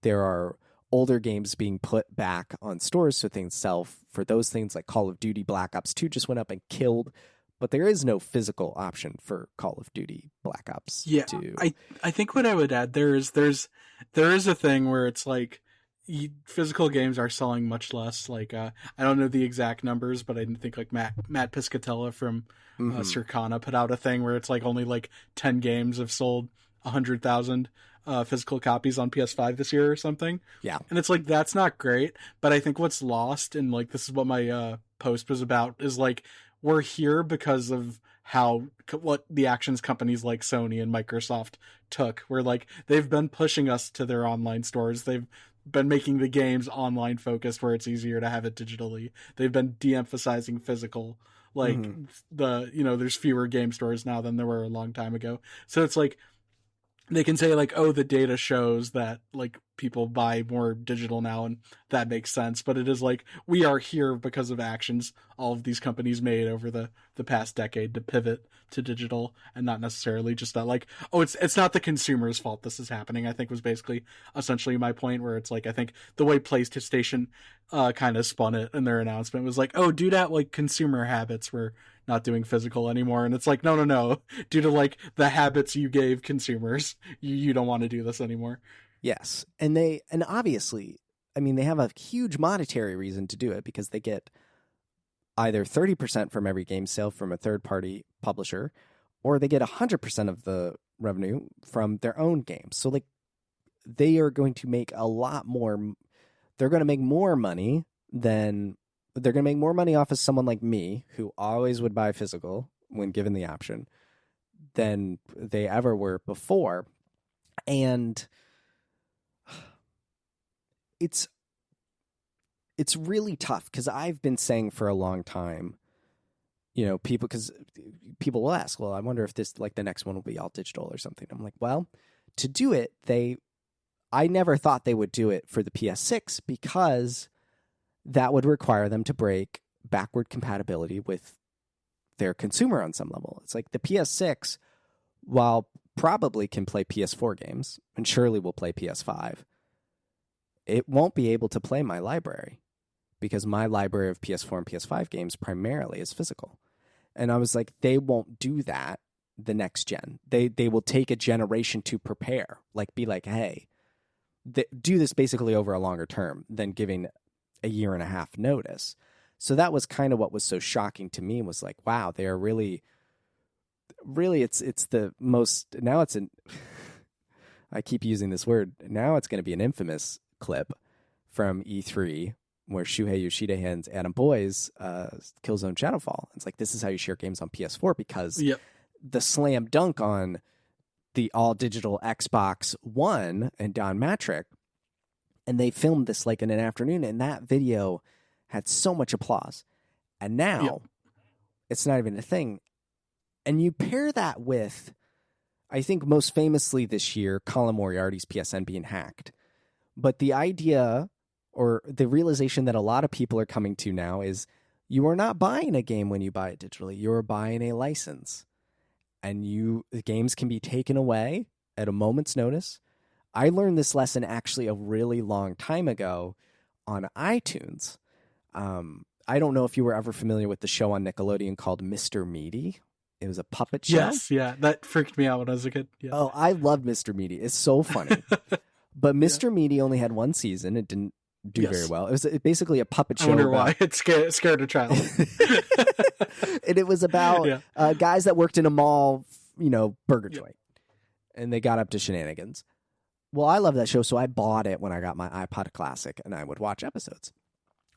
there are older games being put back on stores so things sell for those things. Like Call of Duty Black Ops 2 just went up and killed, but there is no physical option for Call of Duty Black Ops 2. I think what I would add there is a thing where it's like physical games are selling much less. Like I don't know the exact numbers, but I think like Matt Piscatella from Circana put out a thing where it's like only like 10 games have sold 100,000 physical copies on PS5 this year or something. Yeah. And it's like, that's not great. But I think what's lost, and like this is what my post was about, is like, we're here because of what the actions companies like Sony and Microsoft took, where like they've been pushing us to their online stores. They've been making the games online focused, where it's easier to have it digitally. They've been de-emphasizing physical. Like there's fewer game stores now than there were a long time ago. So it's like, they can say like, oh, the data shows that like people buy more digital now, and that makes sense. But it is like, we are here because of actions all of these companies made over the past decade to pivot to digital, and not necessarily just that like, oh, it's not the consumer's fault this is happening, I think was basically essentially my point, where it's like, I think the way PlayStation kind of spun it in their announcement was like, oh, due to like consumer habits, we're not doing physical anymore. And it's like, no. Due to like the habits you gave consumers, you don't want to do this anymore. Yes. And obviously, I mean, they have a huge monetary reason to do it because they get either 30% from every game sale from a third-party publisher, or they get 100% of the revenue from their own games. So, like, they are going to make a lot more. They're going to make more money off of someone like me, who always would buy physical when given the option, than they ever were before. And it's really tough because I've been saying for a long time, because people will ask, well, I wonder if this, like, the next one will be all digital or something. I'm like, well, to do it, I never thought they would do it for the PS6 because that would require them to break backward compatibility with their consumer on some level. It's like the PS6, while probably can play PS4 games and surely will play PS5, it won't be able to play my library because my library of PS4 and PS5 games primarily is physical. And I was like, they won't do that the next gen. They will take a generation to prepare, like be like, hey, do this basically over a longer term than giving a year and a half notice. So that was kind of what was so shocking to me, was like, wow, they are really it's the most, now it's an I keep using this word, now it's going to be an infamous clip from E3 where Shuhei Yoshida hands Adam Boyes Killzone Shadowfall. It's like, this is how you share games on PS4 because the slam dunk on the all-digital Xbox One and Don Matrick, and they filmed this like in an afternoon, and that video had so much applause. And now it's not even a thing. And you pair that with, I think most famously this year, Colin Moriarty's PSN being hacked. But the idea or the realization that a lot of people are coming to now is you are not buying a game when you buy it digitally. You are buying a license. And the games can be taken away at a moment's notice. I learned this lesson actually a really long time ago on iTunes. I don't know if you were ever familiar with the show on Nickelodeon called Mr. Meaty. It was a puppet show. Yes, yeah. That freaked me out when I was a kid. Yeah. Oh, I loved Mr. Meaty. It's so funny. But Mr. Meaty only had one season. It didn't do very well. It was basically a puppet show. I wonder why. It scared a child. And it was about guys that worked in a mall, burger joint. And they got up to shenanigans. Well, I love that show, so I bought it when I got my iPod Classic, and I would watch episodes.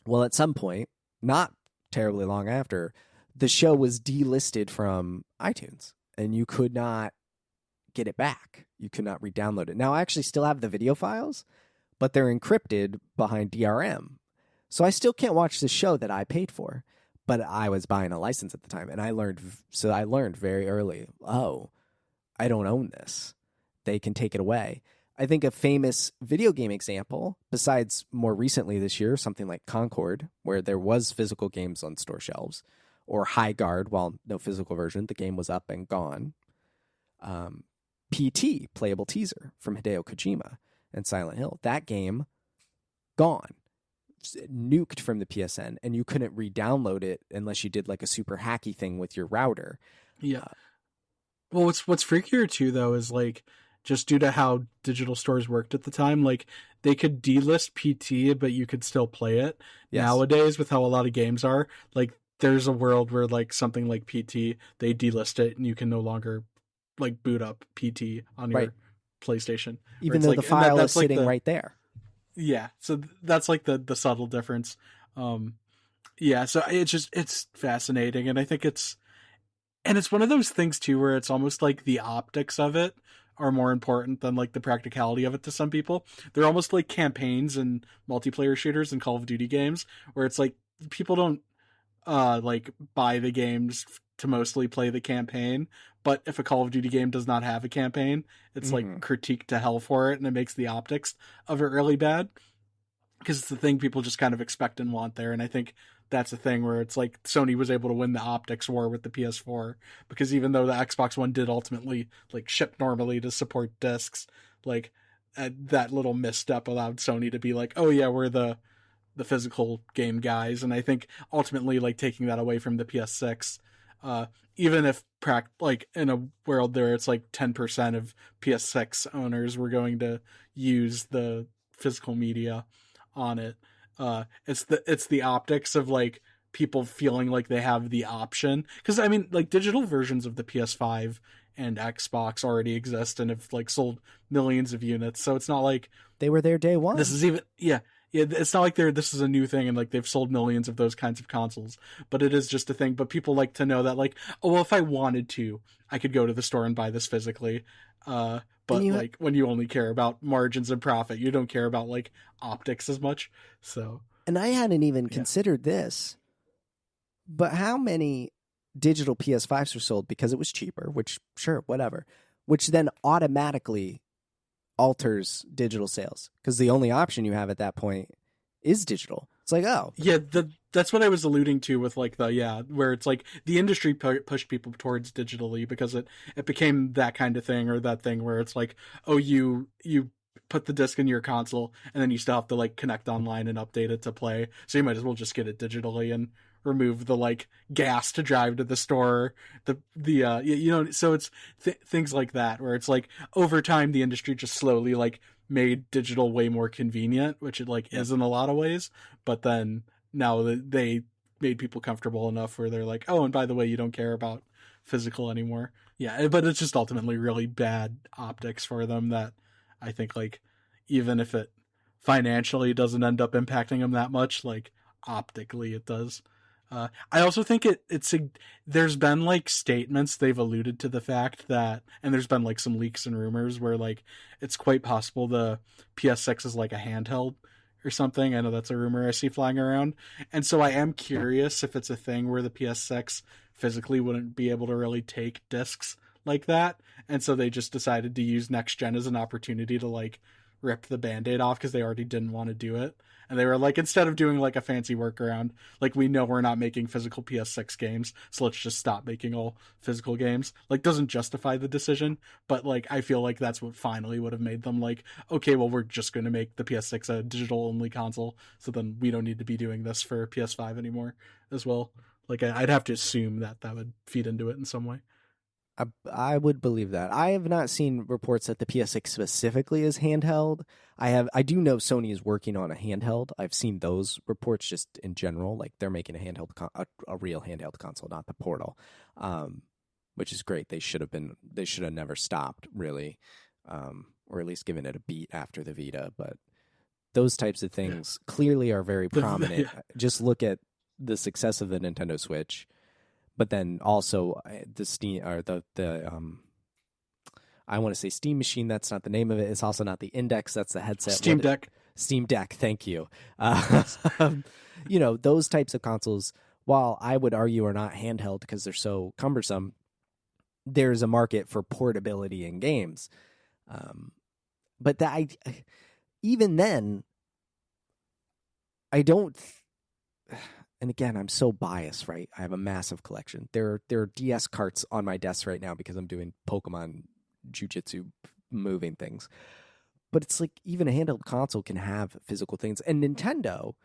Well, at some point, not terribly long after, the show was delisted from iTunes, and you could not get it back. You could not re-download it. Now, I actually still have the video files, but they're encrypted behind DRM. So I still can't watch the show that I paid for, but I was buying a license at the time, and I learned very early, oh, I don't own this. They can take it away. I think a famous video game example, besides more recently this year, something like Concord, where there was physical games on store shelves, or High Guard, while no physical version, the game was up and gone. PT, Playable Teaser, from Hideo Kojima and Silent Hill. That game, gone. Nuked from the PSN, and you couldn't re-download it unless you did like a super hacky thing with your router. Yeah. Well, what's freakier too, though, is like, just due to how digital stores worked at the time, like they could delist PT, but you could still play it. Yes. Nowadays, with how a lot of games are, like there's a world where like something like PT, they delist it and you can no longer like boot up PT on your PlayStation. Even though like, the file is sitting right there. Yeah. So that's like the subtle difference. So it's fascinating. And I think it's one of those things too, where it's almost like the optics of it are more important than like the practicality of it to some people. They're almost like campaigns and multiplayer shooters and Call of Duty games, where it's like people don't like buy the games to mostly play the campaign, but if a Call of Duty game does not have a campaign, it's like critiqued to hell for it, and it makes the optics of it really bad because it's the thing people just kind of expect and want there. And I think that's a thing where it's like Sony was able to win the optics war with the PS4, because even though the Xbox One did ultimately like ship normally to support discs, like that little misstep allowed Sony to be like, oh yeah, we're the physical game guys. And I think ultimately like taking that away from the PS6 Even if like in a world there it's like 10% of PS6 owners were going to use the physical media on it. It's the optics of like people feeling like they have the option, because I mean like digital versions of the PS5 and Xbox already exist and have like sold millions of units, so it's not like They were there day one. this is even yeah, it's not like this is a new thing and like they've sold millions of those kinds of consoles, but it is just a thing. But people like to know that like, oh well, if I wanted to, I could go to the store and buy this physically. But like when you only care about margins and profit, you don't care about like optics as much. So, and I hadn't even considered this, but how many digital PS5s were sold because it was cheaper, which sure, whatever, which then automatically alters digital sales, because the only option you have at that point is digital. It's like, oh yeah, that's what I was alluding to with like where it's like the industry pushed people towards digitally because it became that kind of thing, or that thing where it's like, oh, you put the disc in your console and then you still have to like connect online and update it to play, so you might as well just get it digitally and remove the like gas to drive to the store, so it's things like that where it's like over time the industry just slowly like made digital way more convenient, which it like is in a lot of ways, but then now they made people comfortable enough where they're like, oh, and by the way, you don't care about physical anymore. Yeah, but it's just ultimately really bad optics for them that I think like even if it financially doesn't end up impacting them that much, like optically it does. I also think there's been like statements they've alluded to the fact that, and there's been like some leaks and rumors where like it's quite possible the PS6 is like a handheld or something. I know that's a rumor I see flying around, and so I am curious if it's a thing where the PS6 physically wouldn't be able to really take discs like that, and so they just decided to use next gen as an opportunity to like rip the band-aid off because they already didn't want to do it. And they were like, instead of doing like a fancy workaround, like we know we're not making physical PS6 games, so let's just stop making all physical games. Like doesn't justify the decision, but like I feel like that's what finally would have made them like, okay, well we're just going to make the PS6 a digital only console, so then we don't need to be doing this for PS5 anymore as well. Like I'd have to assume that would feed into it in some way. I would believe that. I have not seen reports that the PS6 specifically is handheld. I do know Sony is working on a handheld. I've seen those reports just in general, like they're making a handheld, a real handheld console, not the Portal, which is great. They should have never stopped really, or at least given it a beat after the Vita. But those types of things clearly are very prominent. Just look at the success of the Nintendo Switch. But then also the Steam, or the I want to say Steam Machine. That's not the name of it. It's also not the Index. That's the headset. Steam Deck. Steam Deck. Thank you. Those types of consoles, while I would argue are not handheld because they're so cumbersome, there's a market for portability in games. But even then, I don't. And again, I'm so biased, right? I have a massive collection. There are DS carts on my desk right now because I'm doing Pokemon Jiu-Jitsu moving things. But it's like even a handheld console can have physical things. And Nintendo,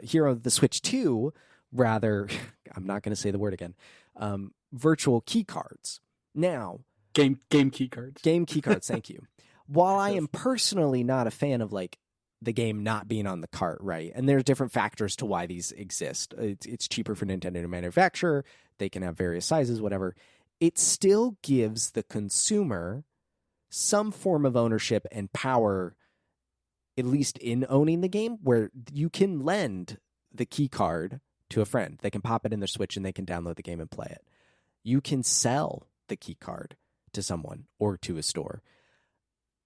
here on the Switch 2, rather, I'm not going to say the word again, virtual key cards. Now, game key cards. Game key cards, thank you. While I am personally not a fan of like the game not being on the cart, right? And there's different factors to why these exist. It's cheaper for Nintendo to manufacture. They can have various sizes, whatever. It still gives the consumer some form of ownership and power, at least in owning the game, where you can lend the key card to a friend. They can pop it in their Switch and they can download the game and play it. You can sell the key card to someone or to a store.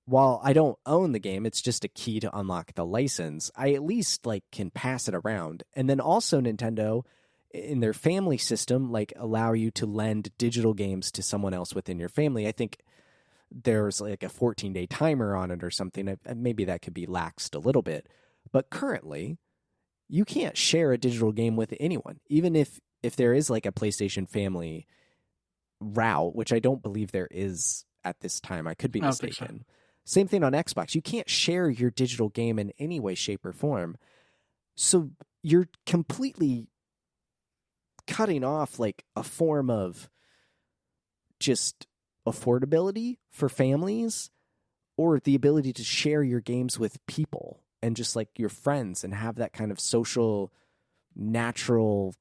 While I don't own the game, it's just a key to unlock the license. I at least like can pass it around. And then also Nintendo, in their family system, like allow you to lend digital games to someone else within your family. I think there's like a 14-day timer on it or something. Maybe that could be laxed a little bit. But currently, you can't share a digital game with anyone. Even if there is like a PlayStation family route, which I don't believe there is at this time. I could be mistaken. Same thing on Xbox. You can't share your digital game in any way, shape, or form. So you're completely cutting off like a form of just affordability for families, or the ability to share your games with people and just like your friends and have that kind of social, natural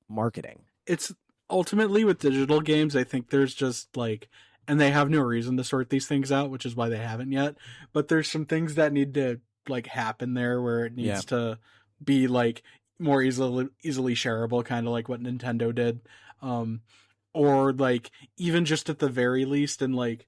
marketing. It's ultimately with digital games, I think there's just like, and they have no reason to sort these things out, which is why they haven't yet. But there's some things that need to like happen there where it needs to be like more easily shareable, kind of like what Nintendo did. Or like even just at the very least, and like,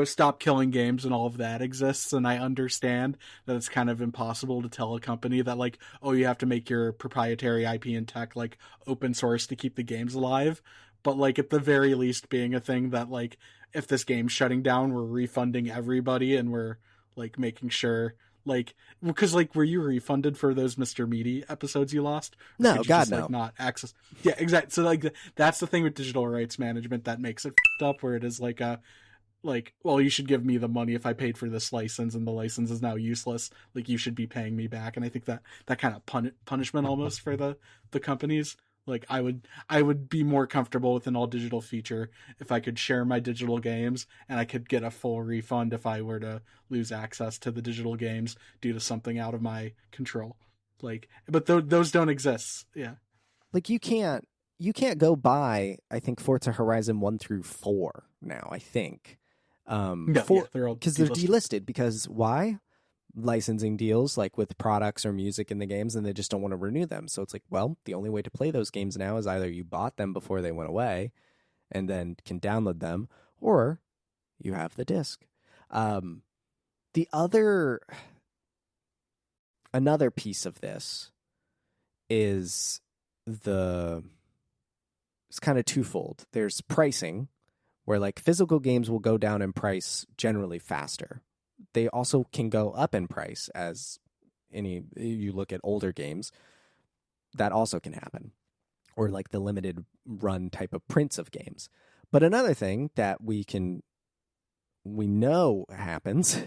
stop killing games and all of that exists. And I understand that it's kind of impossible to tell a company that like, oh, you have to make your proprietary IP and tech like open source to keep the games alive. But like at the very least being a thing that like, if this game's shutting down, we're refunding everybody and we're like making sure like, because like, were you refunded for those Mr. Meaty episodes you lost? Or No, could you God, just, no. like, not access. Yeah, exactly. So like, that's the thing with digital rights management that makes it up, where it is like a, like, well, you should give me the money if I paid for this license and the license is now useless. Like, you should be paying me back. And I think that kind of punishment almost for the companies. Like, I would be more comfortable with an all digital feature if I could share my digital games and I could get a full refund if I were to lose access to the digital games due to something out of my control. Like, but those don't exist. Yeah. Like you can't go buy, I think, Forza Horizon 1 through 4 now, I think. They're all because they're delisted. Because why? Licensing deals like with products or music in the games, and they just don't want to renew them. So it's like, well, the only way to play those games now is either you bought them before they went away and then can download them, or you have the disc. Another piece of this is it's kind of twofold. There's pricing, where like physical games will go down in price generally faster. They also can go up in price as you look at older games. That also can happen. Or like the limited run type of prints of games. But another thing that we know happens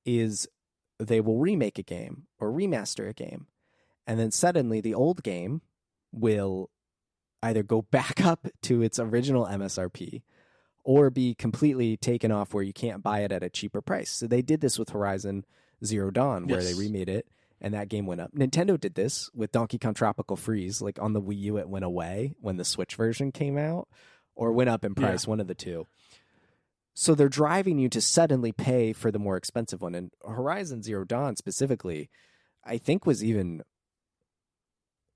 is they will remake a game or remaster a game. And then suddenly the old game will either go back up to its original MSRP or be completely taken off where you can't buy it at a cheaper price. So they did this with Horizon Zero Dawn, where they remade it, and that game went up. Nintendo did this with Donkey Kong Tropical Freeze. Like on the Wii U, it went away when the Switch version came out, or went up in price, one of the two. So they're driving you to suddenly pay for the more expensive one. And Horizon Zero Dawn specifically, I think it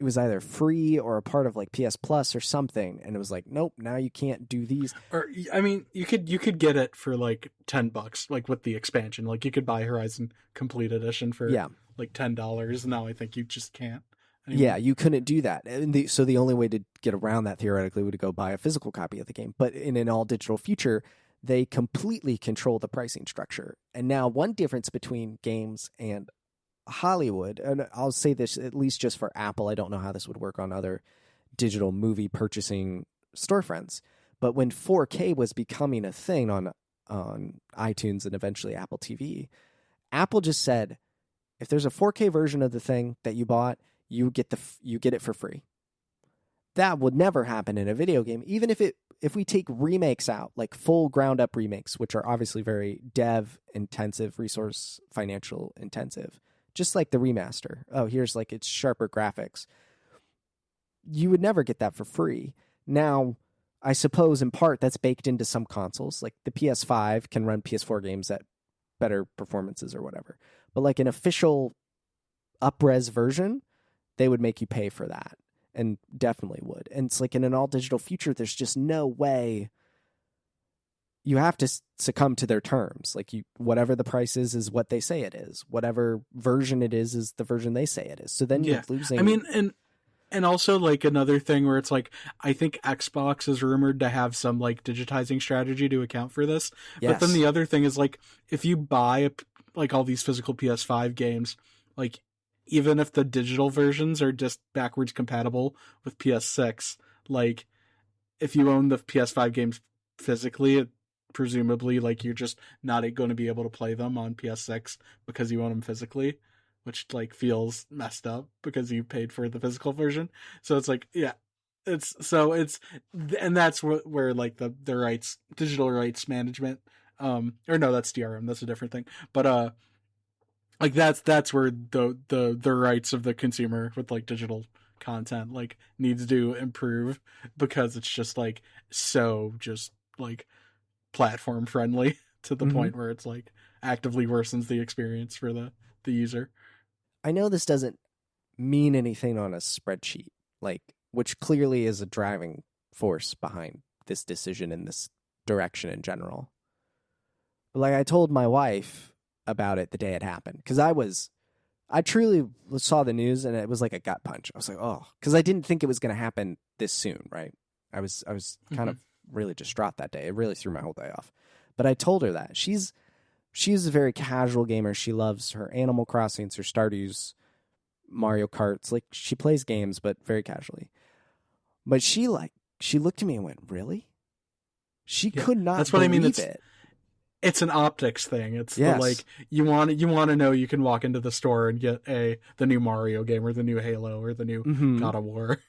was either free or a part of like PS Plus or something, and it was like, nope, now you can't do these. Or I mean, you could get it for like $10, like with the expansion. Like you could buy Horizon Complete Edition for like $10. Now I think you just can't anymore. Yeah, you couldn't do that, and so the only way to get around that theoretically would go buy a physical copy of the game. But in an all digital future, they completely control the pricing structure. And now one difference between games and Hollywood, and I'll say this at least just for Apple, I don't know how this would work on other digital movie purchasing storefronts, but when 4K was becoming a thing on iTunes and eventually Apple TV, Apple just said, if there's a 4K version of the thing that you bought, you get it for free. That would never happen in a video game, even if we take remakes out, like full ground up remakes, which are obviously very dev intensive, resource financial intensive. Just like the remaster. Oh, here's like its sharper graphics. You would never get that for free. Now, I suppose in part that's baked into some consoles. Like the PS5 can run PS4 games at better performances or whatever. But like an official up-res version, they would make you pay for that. And definitely would. And it's like in an all-digital future, there's just no way. You have to succumb to their terms. Like whatever the price is what they say it is. Whatever version it is the version they say it is. So then you're losing. I mean, and also like another thing where it's like, I think Xbox is rumored to have some like digitizing strategy to account for this. Yes. But then the other thing is like, if you buy like all these physical PS5 games, like even if the digital versions are just backwards compatible with PS6, like if you own the PS5 games physically, presumably like you're just not going to be able to play them on PS6 because you own them physically. which like feels messed up because you paid for the physical version. So it's like, yeah, and that's where like the rights, digital rights management, or no, that's DRM, that's a different thing. But like that's where the rights of the consumer with like digital content like needs to improve, because it's just like so just like platform friendly to the point where it's like actively worsens the experience for the user. I know this doesn't mean anything on a spreadsheet, like, which clearly is a driving force behind this decision in this direction in general. But like, I told my wife about it the day it happened, because I truly saw the news and it was like a gut punch. I was like, oh, because I didn't think it was going to happen this soon, right? I was kind of really distraught that day. It really threw my whole day off. But I told her that she's a very casual gamer. She loves her Animal Crossings, her Stardew's, Mario Karts. Like, she plays games, but very casually. But she looked at me and went, "Really?" She could not. That's what I mean. It's an optics thing. It's the, like, you want to know you can walk into the store and get the new Mario game or the new Halo or the new God of War,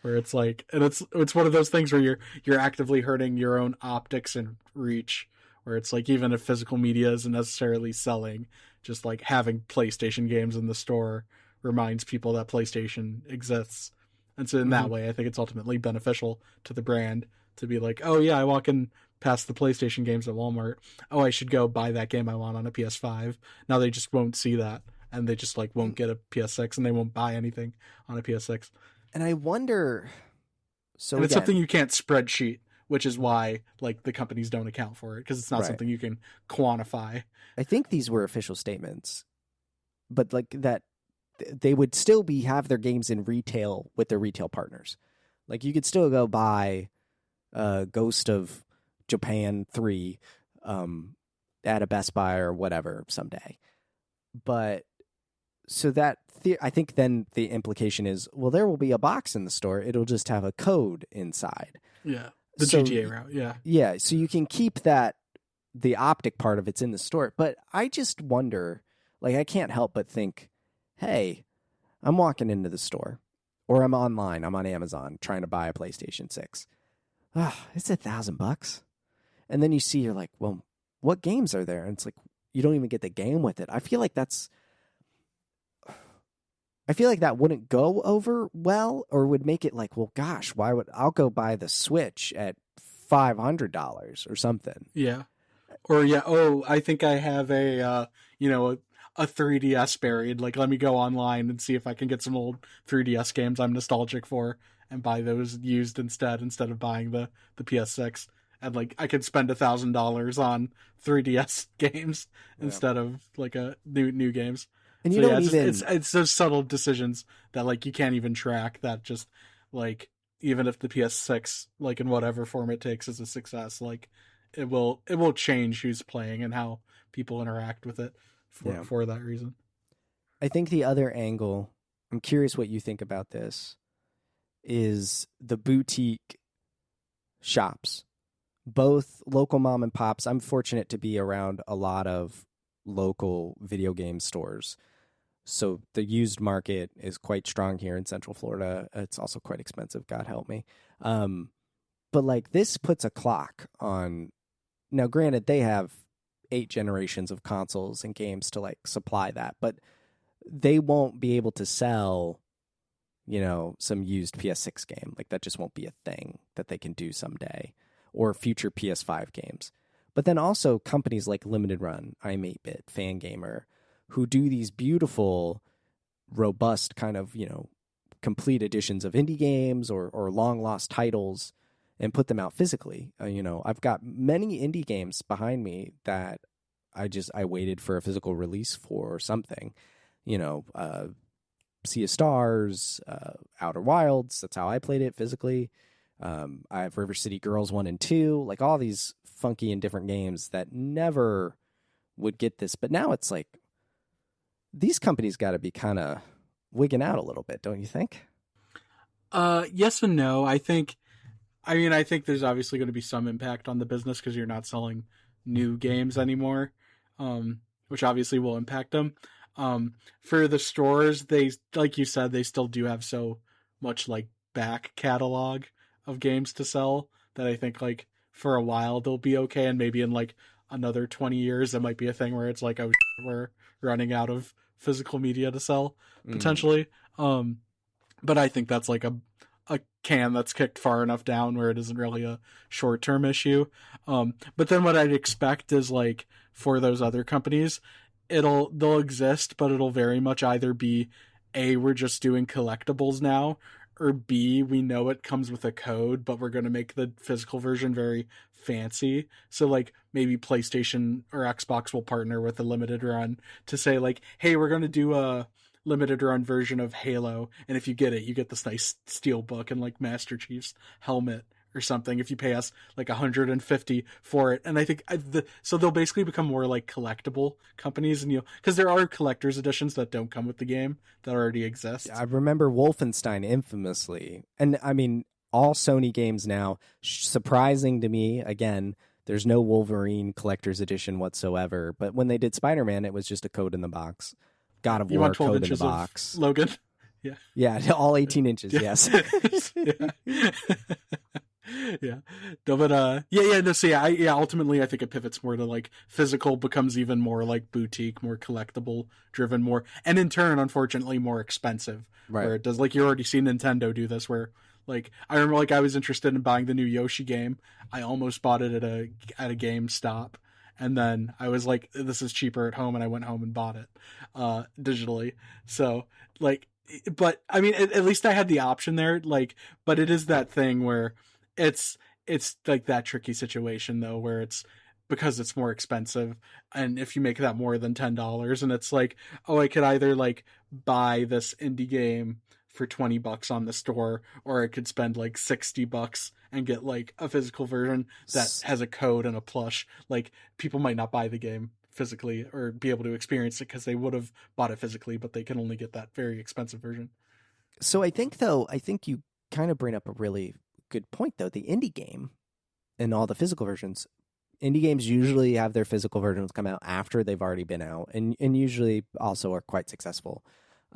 where it's like, and it's one of those things where you're actively hurting your own optics and reach. Where it's like, even if physical media isn't necessarily selling, just like having PlayStation games in the store reminds people that PlayStation exists. And so in that way, I think it's ultimately beneficial to the brand to be like, oh yeah, I walk in past the PlayStation games at Walmart. Oh, I should go buy that game I want on a PS5. Now they just won't see that, and they just like won't get a PS6, and they won't buy anything on a PS6. And I wonder, and it's something you can't spreadsheet, which is why like the companies don't account for it, because it's not something you can quantify. I think these were official statements, but like that they would still have their games in retail with their retail partners. Like, you could still go buy Ghost of Japan 3 at a Best Buy or whatever someday. But so that I think then the implication is, well, there will be a box in the store. It'll just have a code inside. Yeah. The GTA route, yeah. Yeah, so you can keep that, the optic part of it's in the store. But I just wonder, like, I can't help but think, hey, I'm walking into the store, or I'm online, I'm on Amazon trying to buy a PlayStation 6. It's $1,000. And then you see, you're like, well, what games are there? And it's like, you don't even get the game with it. I feel like that wouldn't go over well, or would make it like, well, gosh, I'll go buy the Switch at $500 or something. Yeah. Or I think I have a 3DS buried. Like, let me go online and see if I can get some old 3DS games I'm nostalgic for and buy those used instead of buying the PS6. And like, I could spend $1,000 on 3DS games instead of like a new games. And it's those subtle decisions that like you can't even track, that just like, even if the PS6 like in whatever form it takes is a success, like it will change who's playing and how people interact with it for that reason. I think the other angle, I'm curious what you think about this, is the boutique shops, both local mom and pops. I'm fortunate to be around a lot of local video game stores. So the used market is quite strong here in Central Florida. It's also quite expensive, God help me. But like, this puts a clock on. Now, granted, they have 8 generations of consoles and games to like supply that, but they won't be able to sell, some used PS6 game. Like, that just won't be a thing that they can do someday, or future PS5 games. But then also companies like Limited Run, I'm 8-Bit, Fangamer, who do these beautiful, robust kind of, complete editions of indie games or long lost titles and put them out physically. I've got many indie games behind me that I waited for a physical release for, or something. Sea of Stars, Outer Wilds, that's how I played it physically. I have River City Girls 1 and 2, like all these funky and different games that never would get this. But now it's like, these companies got to be kind of wigging out a little bit, don't you think? Yes and no. I think there's obviously going to be some impact on the business because you're not selling new games anymore, which obviously will impact them. For the stores, they, like you said, they still do have so much like back catalog of games to sell that I think like for a while they'll be okay, and maybe in like another 20 years it might be a thing where it's like, oh, we're running out of physical media to sell potentially. But I think that's like a can that's kicked far enough down where it isn't really a short-term issue. But then what I'd expect is like for those other companies, they'll exist, but it'll very much either be A, we're just doing collectibles now, or B, we know it comes with a code, but we're going to make the physical version very fancy. So like maybe PlayStation or Xbox will partner with a limited run to say like, hey, we're going to do a limited run version of Halo, and if you get it, you get this nice steel book and like Master Chief's helmet or something if you pay us like 150 for it. And I think so they'll basically become more like collectible companies, and because there are collector's editions that don't come with the game that already exist. I remember Wolfenstein infamously, and I mean all Sony games now, surprising to me, again, there's no Wolverine collector's edition whatsoever, but when they did Spider-Man, it was just a code in the box. God of War code in the box. Logan. Yeah, all 18 inches, yes. Yeah. No, but no, so ultimately I think it pivots more to like physical becomes even more like boutique, more collectible driven, more, and in turn unfortunately more expensive. Right. Where it does, like you already seen Nintendo do this, where like I remember like I was interested in buying the new Yoshi game. I almost bought it at a GameStop. And then I was like, this is cheaper at home, and I went home and bought it digitally. So like, but I mean, at least I had the option there. Like, but it is that thing where it's like that tricky situation though, where it's because it's more expensive, and if you make that more than $10, and it's like, oh, I could either like buy this indie game for $20 on the store, or I could spend like $60 and get like a physical version that has a code and a plush. Like people might not buy the game physically or be able to experience it because they would have bought it physically, but they can only get that very expensive version. So I think you kind of bring up a really good point though. The indie game and all the physical versions, indie games usually have their physical versions come out after they've already been out, and usually also are quite successful.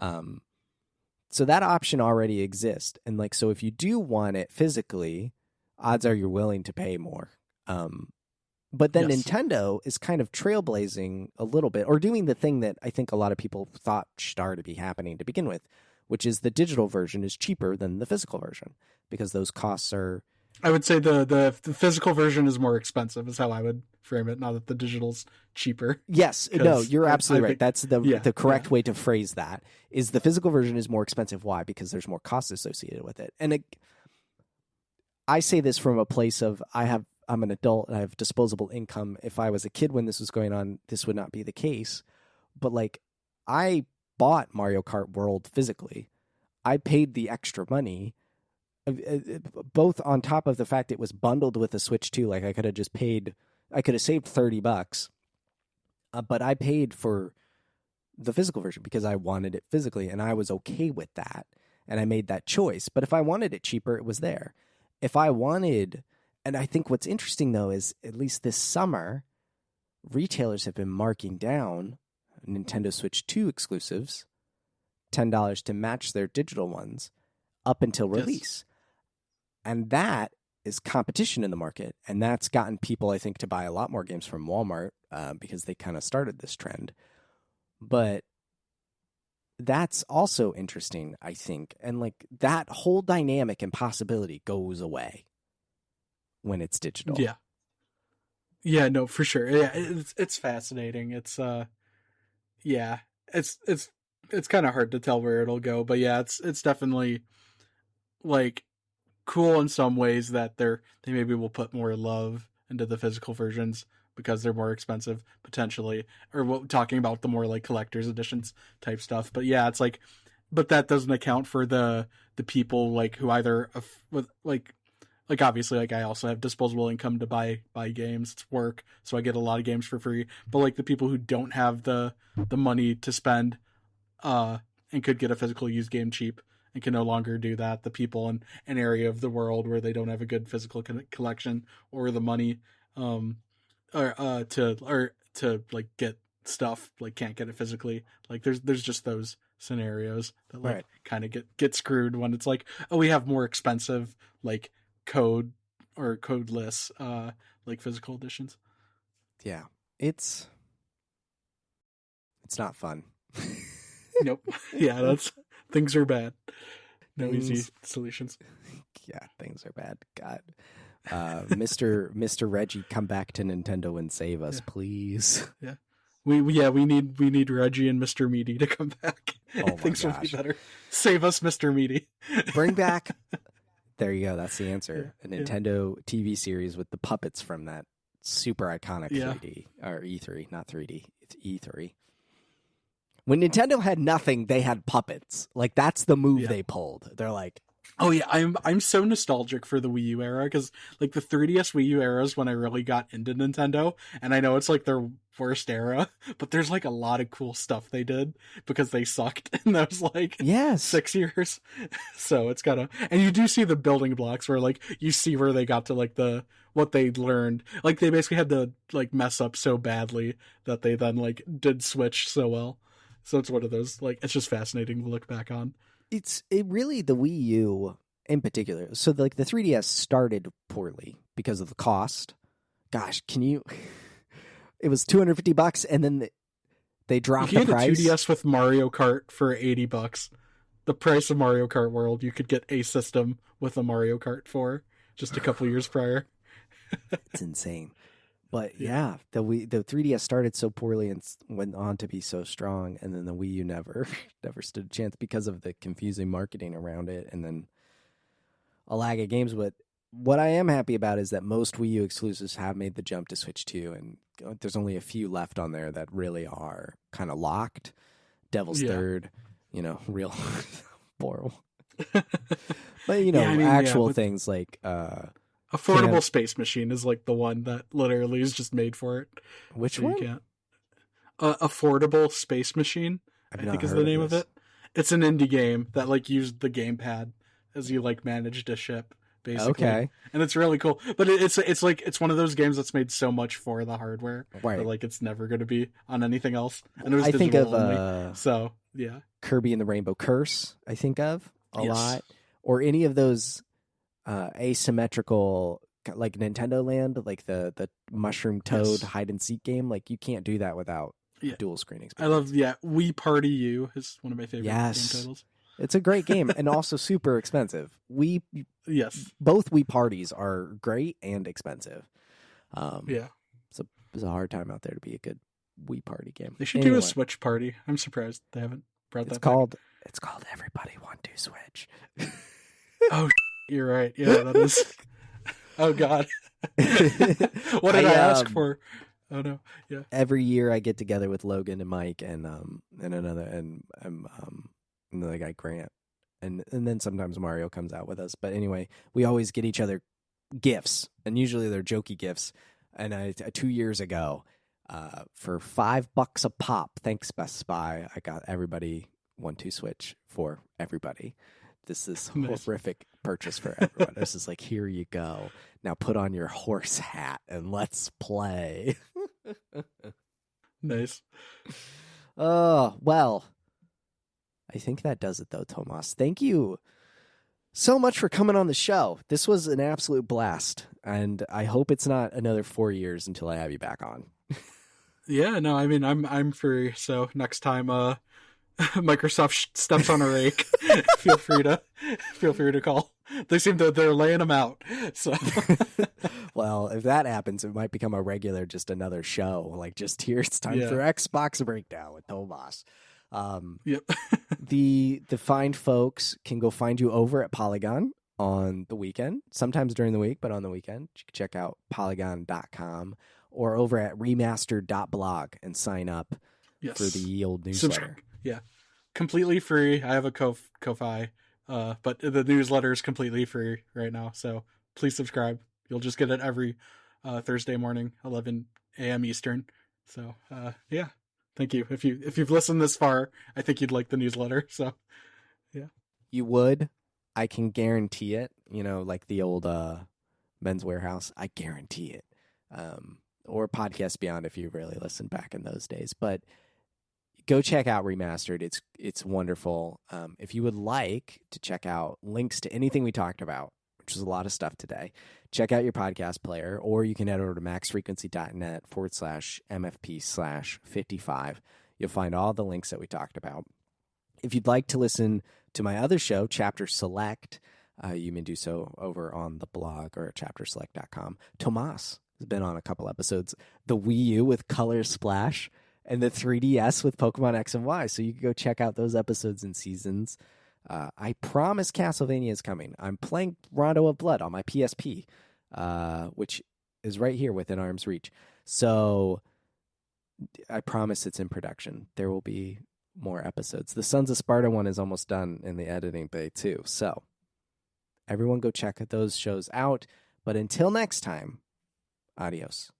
So that option already exists. And like, so if you do want it physically, odds are you're willing to pay more. But then yes. Nintendo is kind of trailblazing a little bit, or doing the thing that I think a lot of people thought started to be happening to begin with, which is the digital version is cheaper than the physical version because those costs are... I would say the physical version is more expensive is how I would frame it, not that the digital's cheaper. Yes, no, you're absolutely right. That's the correct way to phrase that, is the physical version is more expensive. Why? Because there's more costs associated with it. And I say this from a place of I'm an adult and I have disposable income. If I was a kid when this was going on, this would not be the case. But like, I bought Mario Kart World physically. I paid the extra money, both on top of the fact it was bundled with the Switch 2. Like I could have saved $30, but I paid for the physical version because I wanted it physically, and I was okay with that, and I made that choice. But if I wanted it cheaper, it was there. If I wanted, and I think what's interesting though is at least this summer, retailers have been marking down Nintendo Switch 2 exclusives $10 to match their digital ones up until release. Yes. And that is competition in the market. And that's gotten people, I think, to buy a lot more games from Walmart because they kind of started this trend. But that's also interesting, I think. And like that whole dynamic and possibility goes away when it's digital. Yeah. Yeah, no, for sure. Yeah, it's fascinating. It's it's kind of hard to tell where it'll go, but yeah, it's definitely like cool in some ways that they maybe will put more love into the physical versions because they're more expensive potentially, or talking about the more like collector's editions type stuff. But yeah, it's like, but that doesn't account for the people like who either with like obviously like I also have disposable income to buy games. It's work, so I get a lot of games for free. But like the people who don't have the money to spend and could get a physical used game cheap and can no longer do that. The people in an area of the world where they don't have a good physical collection or the money to like get stuff, like can't get it physically. Like there's just those scenarios that like Right. kind of get screwed when it's like, oh, we have more expensive like code or codeless like physical editions. Yeah. It's not fun. Nope. Yeah, things are bad. No Things- easy solutions. Yeah, things are bad. God. Mr. Reggie, come back to Nintendo and save us, please. Yeah. We need Reggie and Mr. Meaty to come back. Oh my Things will be gosh. better. Save us, Mr. Meaty. Bring back. There you go. That's the answer. Yeah, A Nintendo TV series with the puppets from that super iconic Yeah. 3D or E3, not 3D. It's E3. When Nintendo had nothing, they had puppets. Like that's the move Yeah. they pulled. They're like, Oh yeah, I'm so nostalgic for the Wii U era because like the 3DS Wii U era is when I really got into Nintendo, and I know it's like their worst era, but there's like a lot of cool stuff they did because they sucked in those like yes, 6 years. So it's gotta, and you do see the building blocks where like you see where they got to like what they learned. Like they basically had to like mess up so badly that they then like did switch so well. So it's one of those like it's just fascinating to look back on. it really the Wii U in particular. So like the 3DS started poorly because of the cost. Gosh, can you? It was $250, and then they dropped You the can get a price. 2DS with Mario Kart for $80. The price of Mario Kart World, you could get a system with a Mario Kart for just a couple years prior. It's insane. But yeah, the 3DS started so poorly and went on to be so strong, and then the Wii U never stood a chance because of the confusing marketing around it, and then a lag of games. But what I am happy about is that most Wii U exclusives have made the jump to Switch 2, and there's only a few left on there that really are kind of locked. Devil's Third, real horrible. But actual things like Affordable Space Machine is like the one that literally is just made for it. Which so one? You can't. Affordable Space Machine, I think is the name of it. It's an indie game that like used the gamepad as you like managed a ship, basically. Okay. And it's really cool. But it's one of those games that's made so much for the hardware Right. that like it's never going to be on anything else. And it was I think digital of only. So yeah, Kirby and the Rainbow Curse. I think of a Yes. lot, or any of those asymmetrical, like Nintendo Land, like the Mushroom Toad Yes. hide and seek game. Like you can't do that without Yeah. dual screen experience. I love Wii Party U is one of my favorite Yes. game titles. It's a great game and also super expensive. Yes. Both Wii parties are great and expensive. Yeah. It's a hard time out there to be a good Wii party game. They should do Anyway, a Switch party. I'm surprised they haven't brought It's that back. It's called Everybody Want to Switch. Oh, you're right. Yeah, that is. Oh God. What did I ask for? Oh no. Yeah. Every year I get together with Logan and Mike and another guy Grant, and then sometimes Mario comes out with us. But anyway, we always get each other gifts, and usually they're jokey gifts. And 2 years ago, for $5 a pop, thanks Best Buy, I got Everybody Want to Switch for everybody. This is Nice. horrific purchase for everyone. This is like, here you go. Now put on your horse hat and let's play. Nice. Oh, well, I think that does it though, Tomas. Thank you so much for coming on the show. This was an absolute blast, and I hope it's not another 4 years until I have you back on. Yeah. No. I mean, I'm free. So next time, Microsoft steps on a rake, feel free to call. They're laying them out. So. Well, if that happens, it might become a regular, just another show. Like, just here, it's time Yeah. for Xbox Breakdown with Tomas. Yep. The fine folks can go find you over at Polygon on the weekend, sometimes during the week, but on the weekend. You can check out polygon.com or over at remastered.blog and sign up Yes. for the old newsletter. Yeah. Completely free. I have a Ko-Fi, but the newsletter is completely free right now. So please subscribe. You'll just get it every Thursday morning, 11 a.m. Eastern. So yeah, thank you. If you've listened this far, I think you'd like the newsletter. So yeah, You would. I can guarantee it. Like the old Men's Warehouse. I guarantee it. or Podcast Beyond if you really listened back in those days. But go check out Remastered. It's wonderful. If you would like to check out links to anything we talked about, which is a lot of stuff today, check out your podcast player, or you can head over to maxfrequency.net/MFP/55. You'll find all the links that we talked about. If you'd like to listen to my other show, Chapter Select, you may do so over on the blog or at chapterselect.com. Tomas has been on a couple episodes. The Wii U with Color Splash, and the 3DS with Pokemon X and Y. So you can go check out those episodes and seasons. I promise Castlevania is coming. I'm playing Rondo of Blood on my PSP, which is right here within arm's reach. So I promise it's in production. There will be more episodes. The Sons of Sparta one is almost done in the editing bay too. So everyone go check those shows out. But until next time, adios.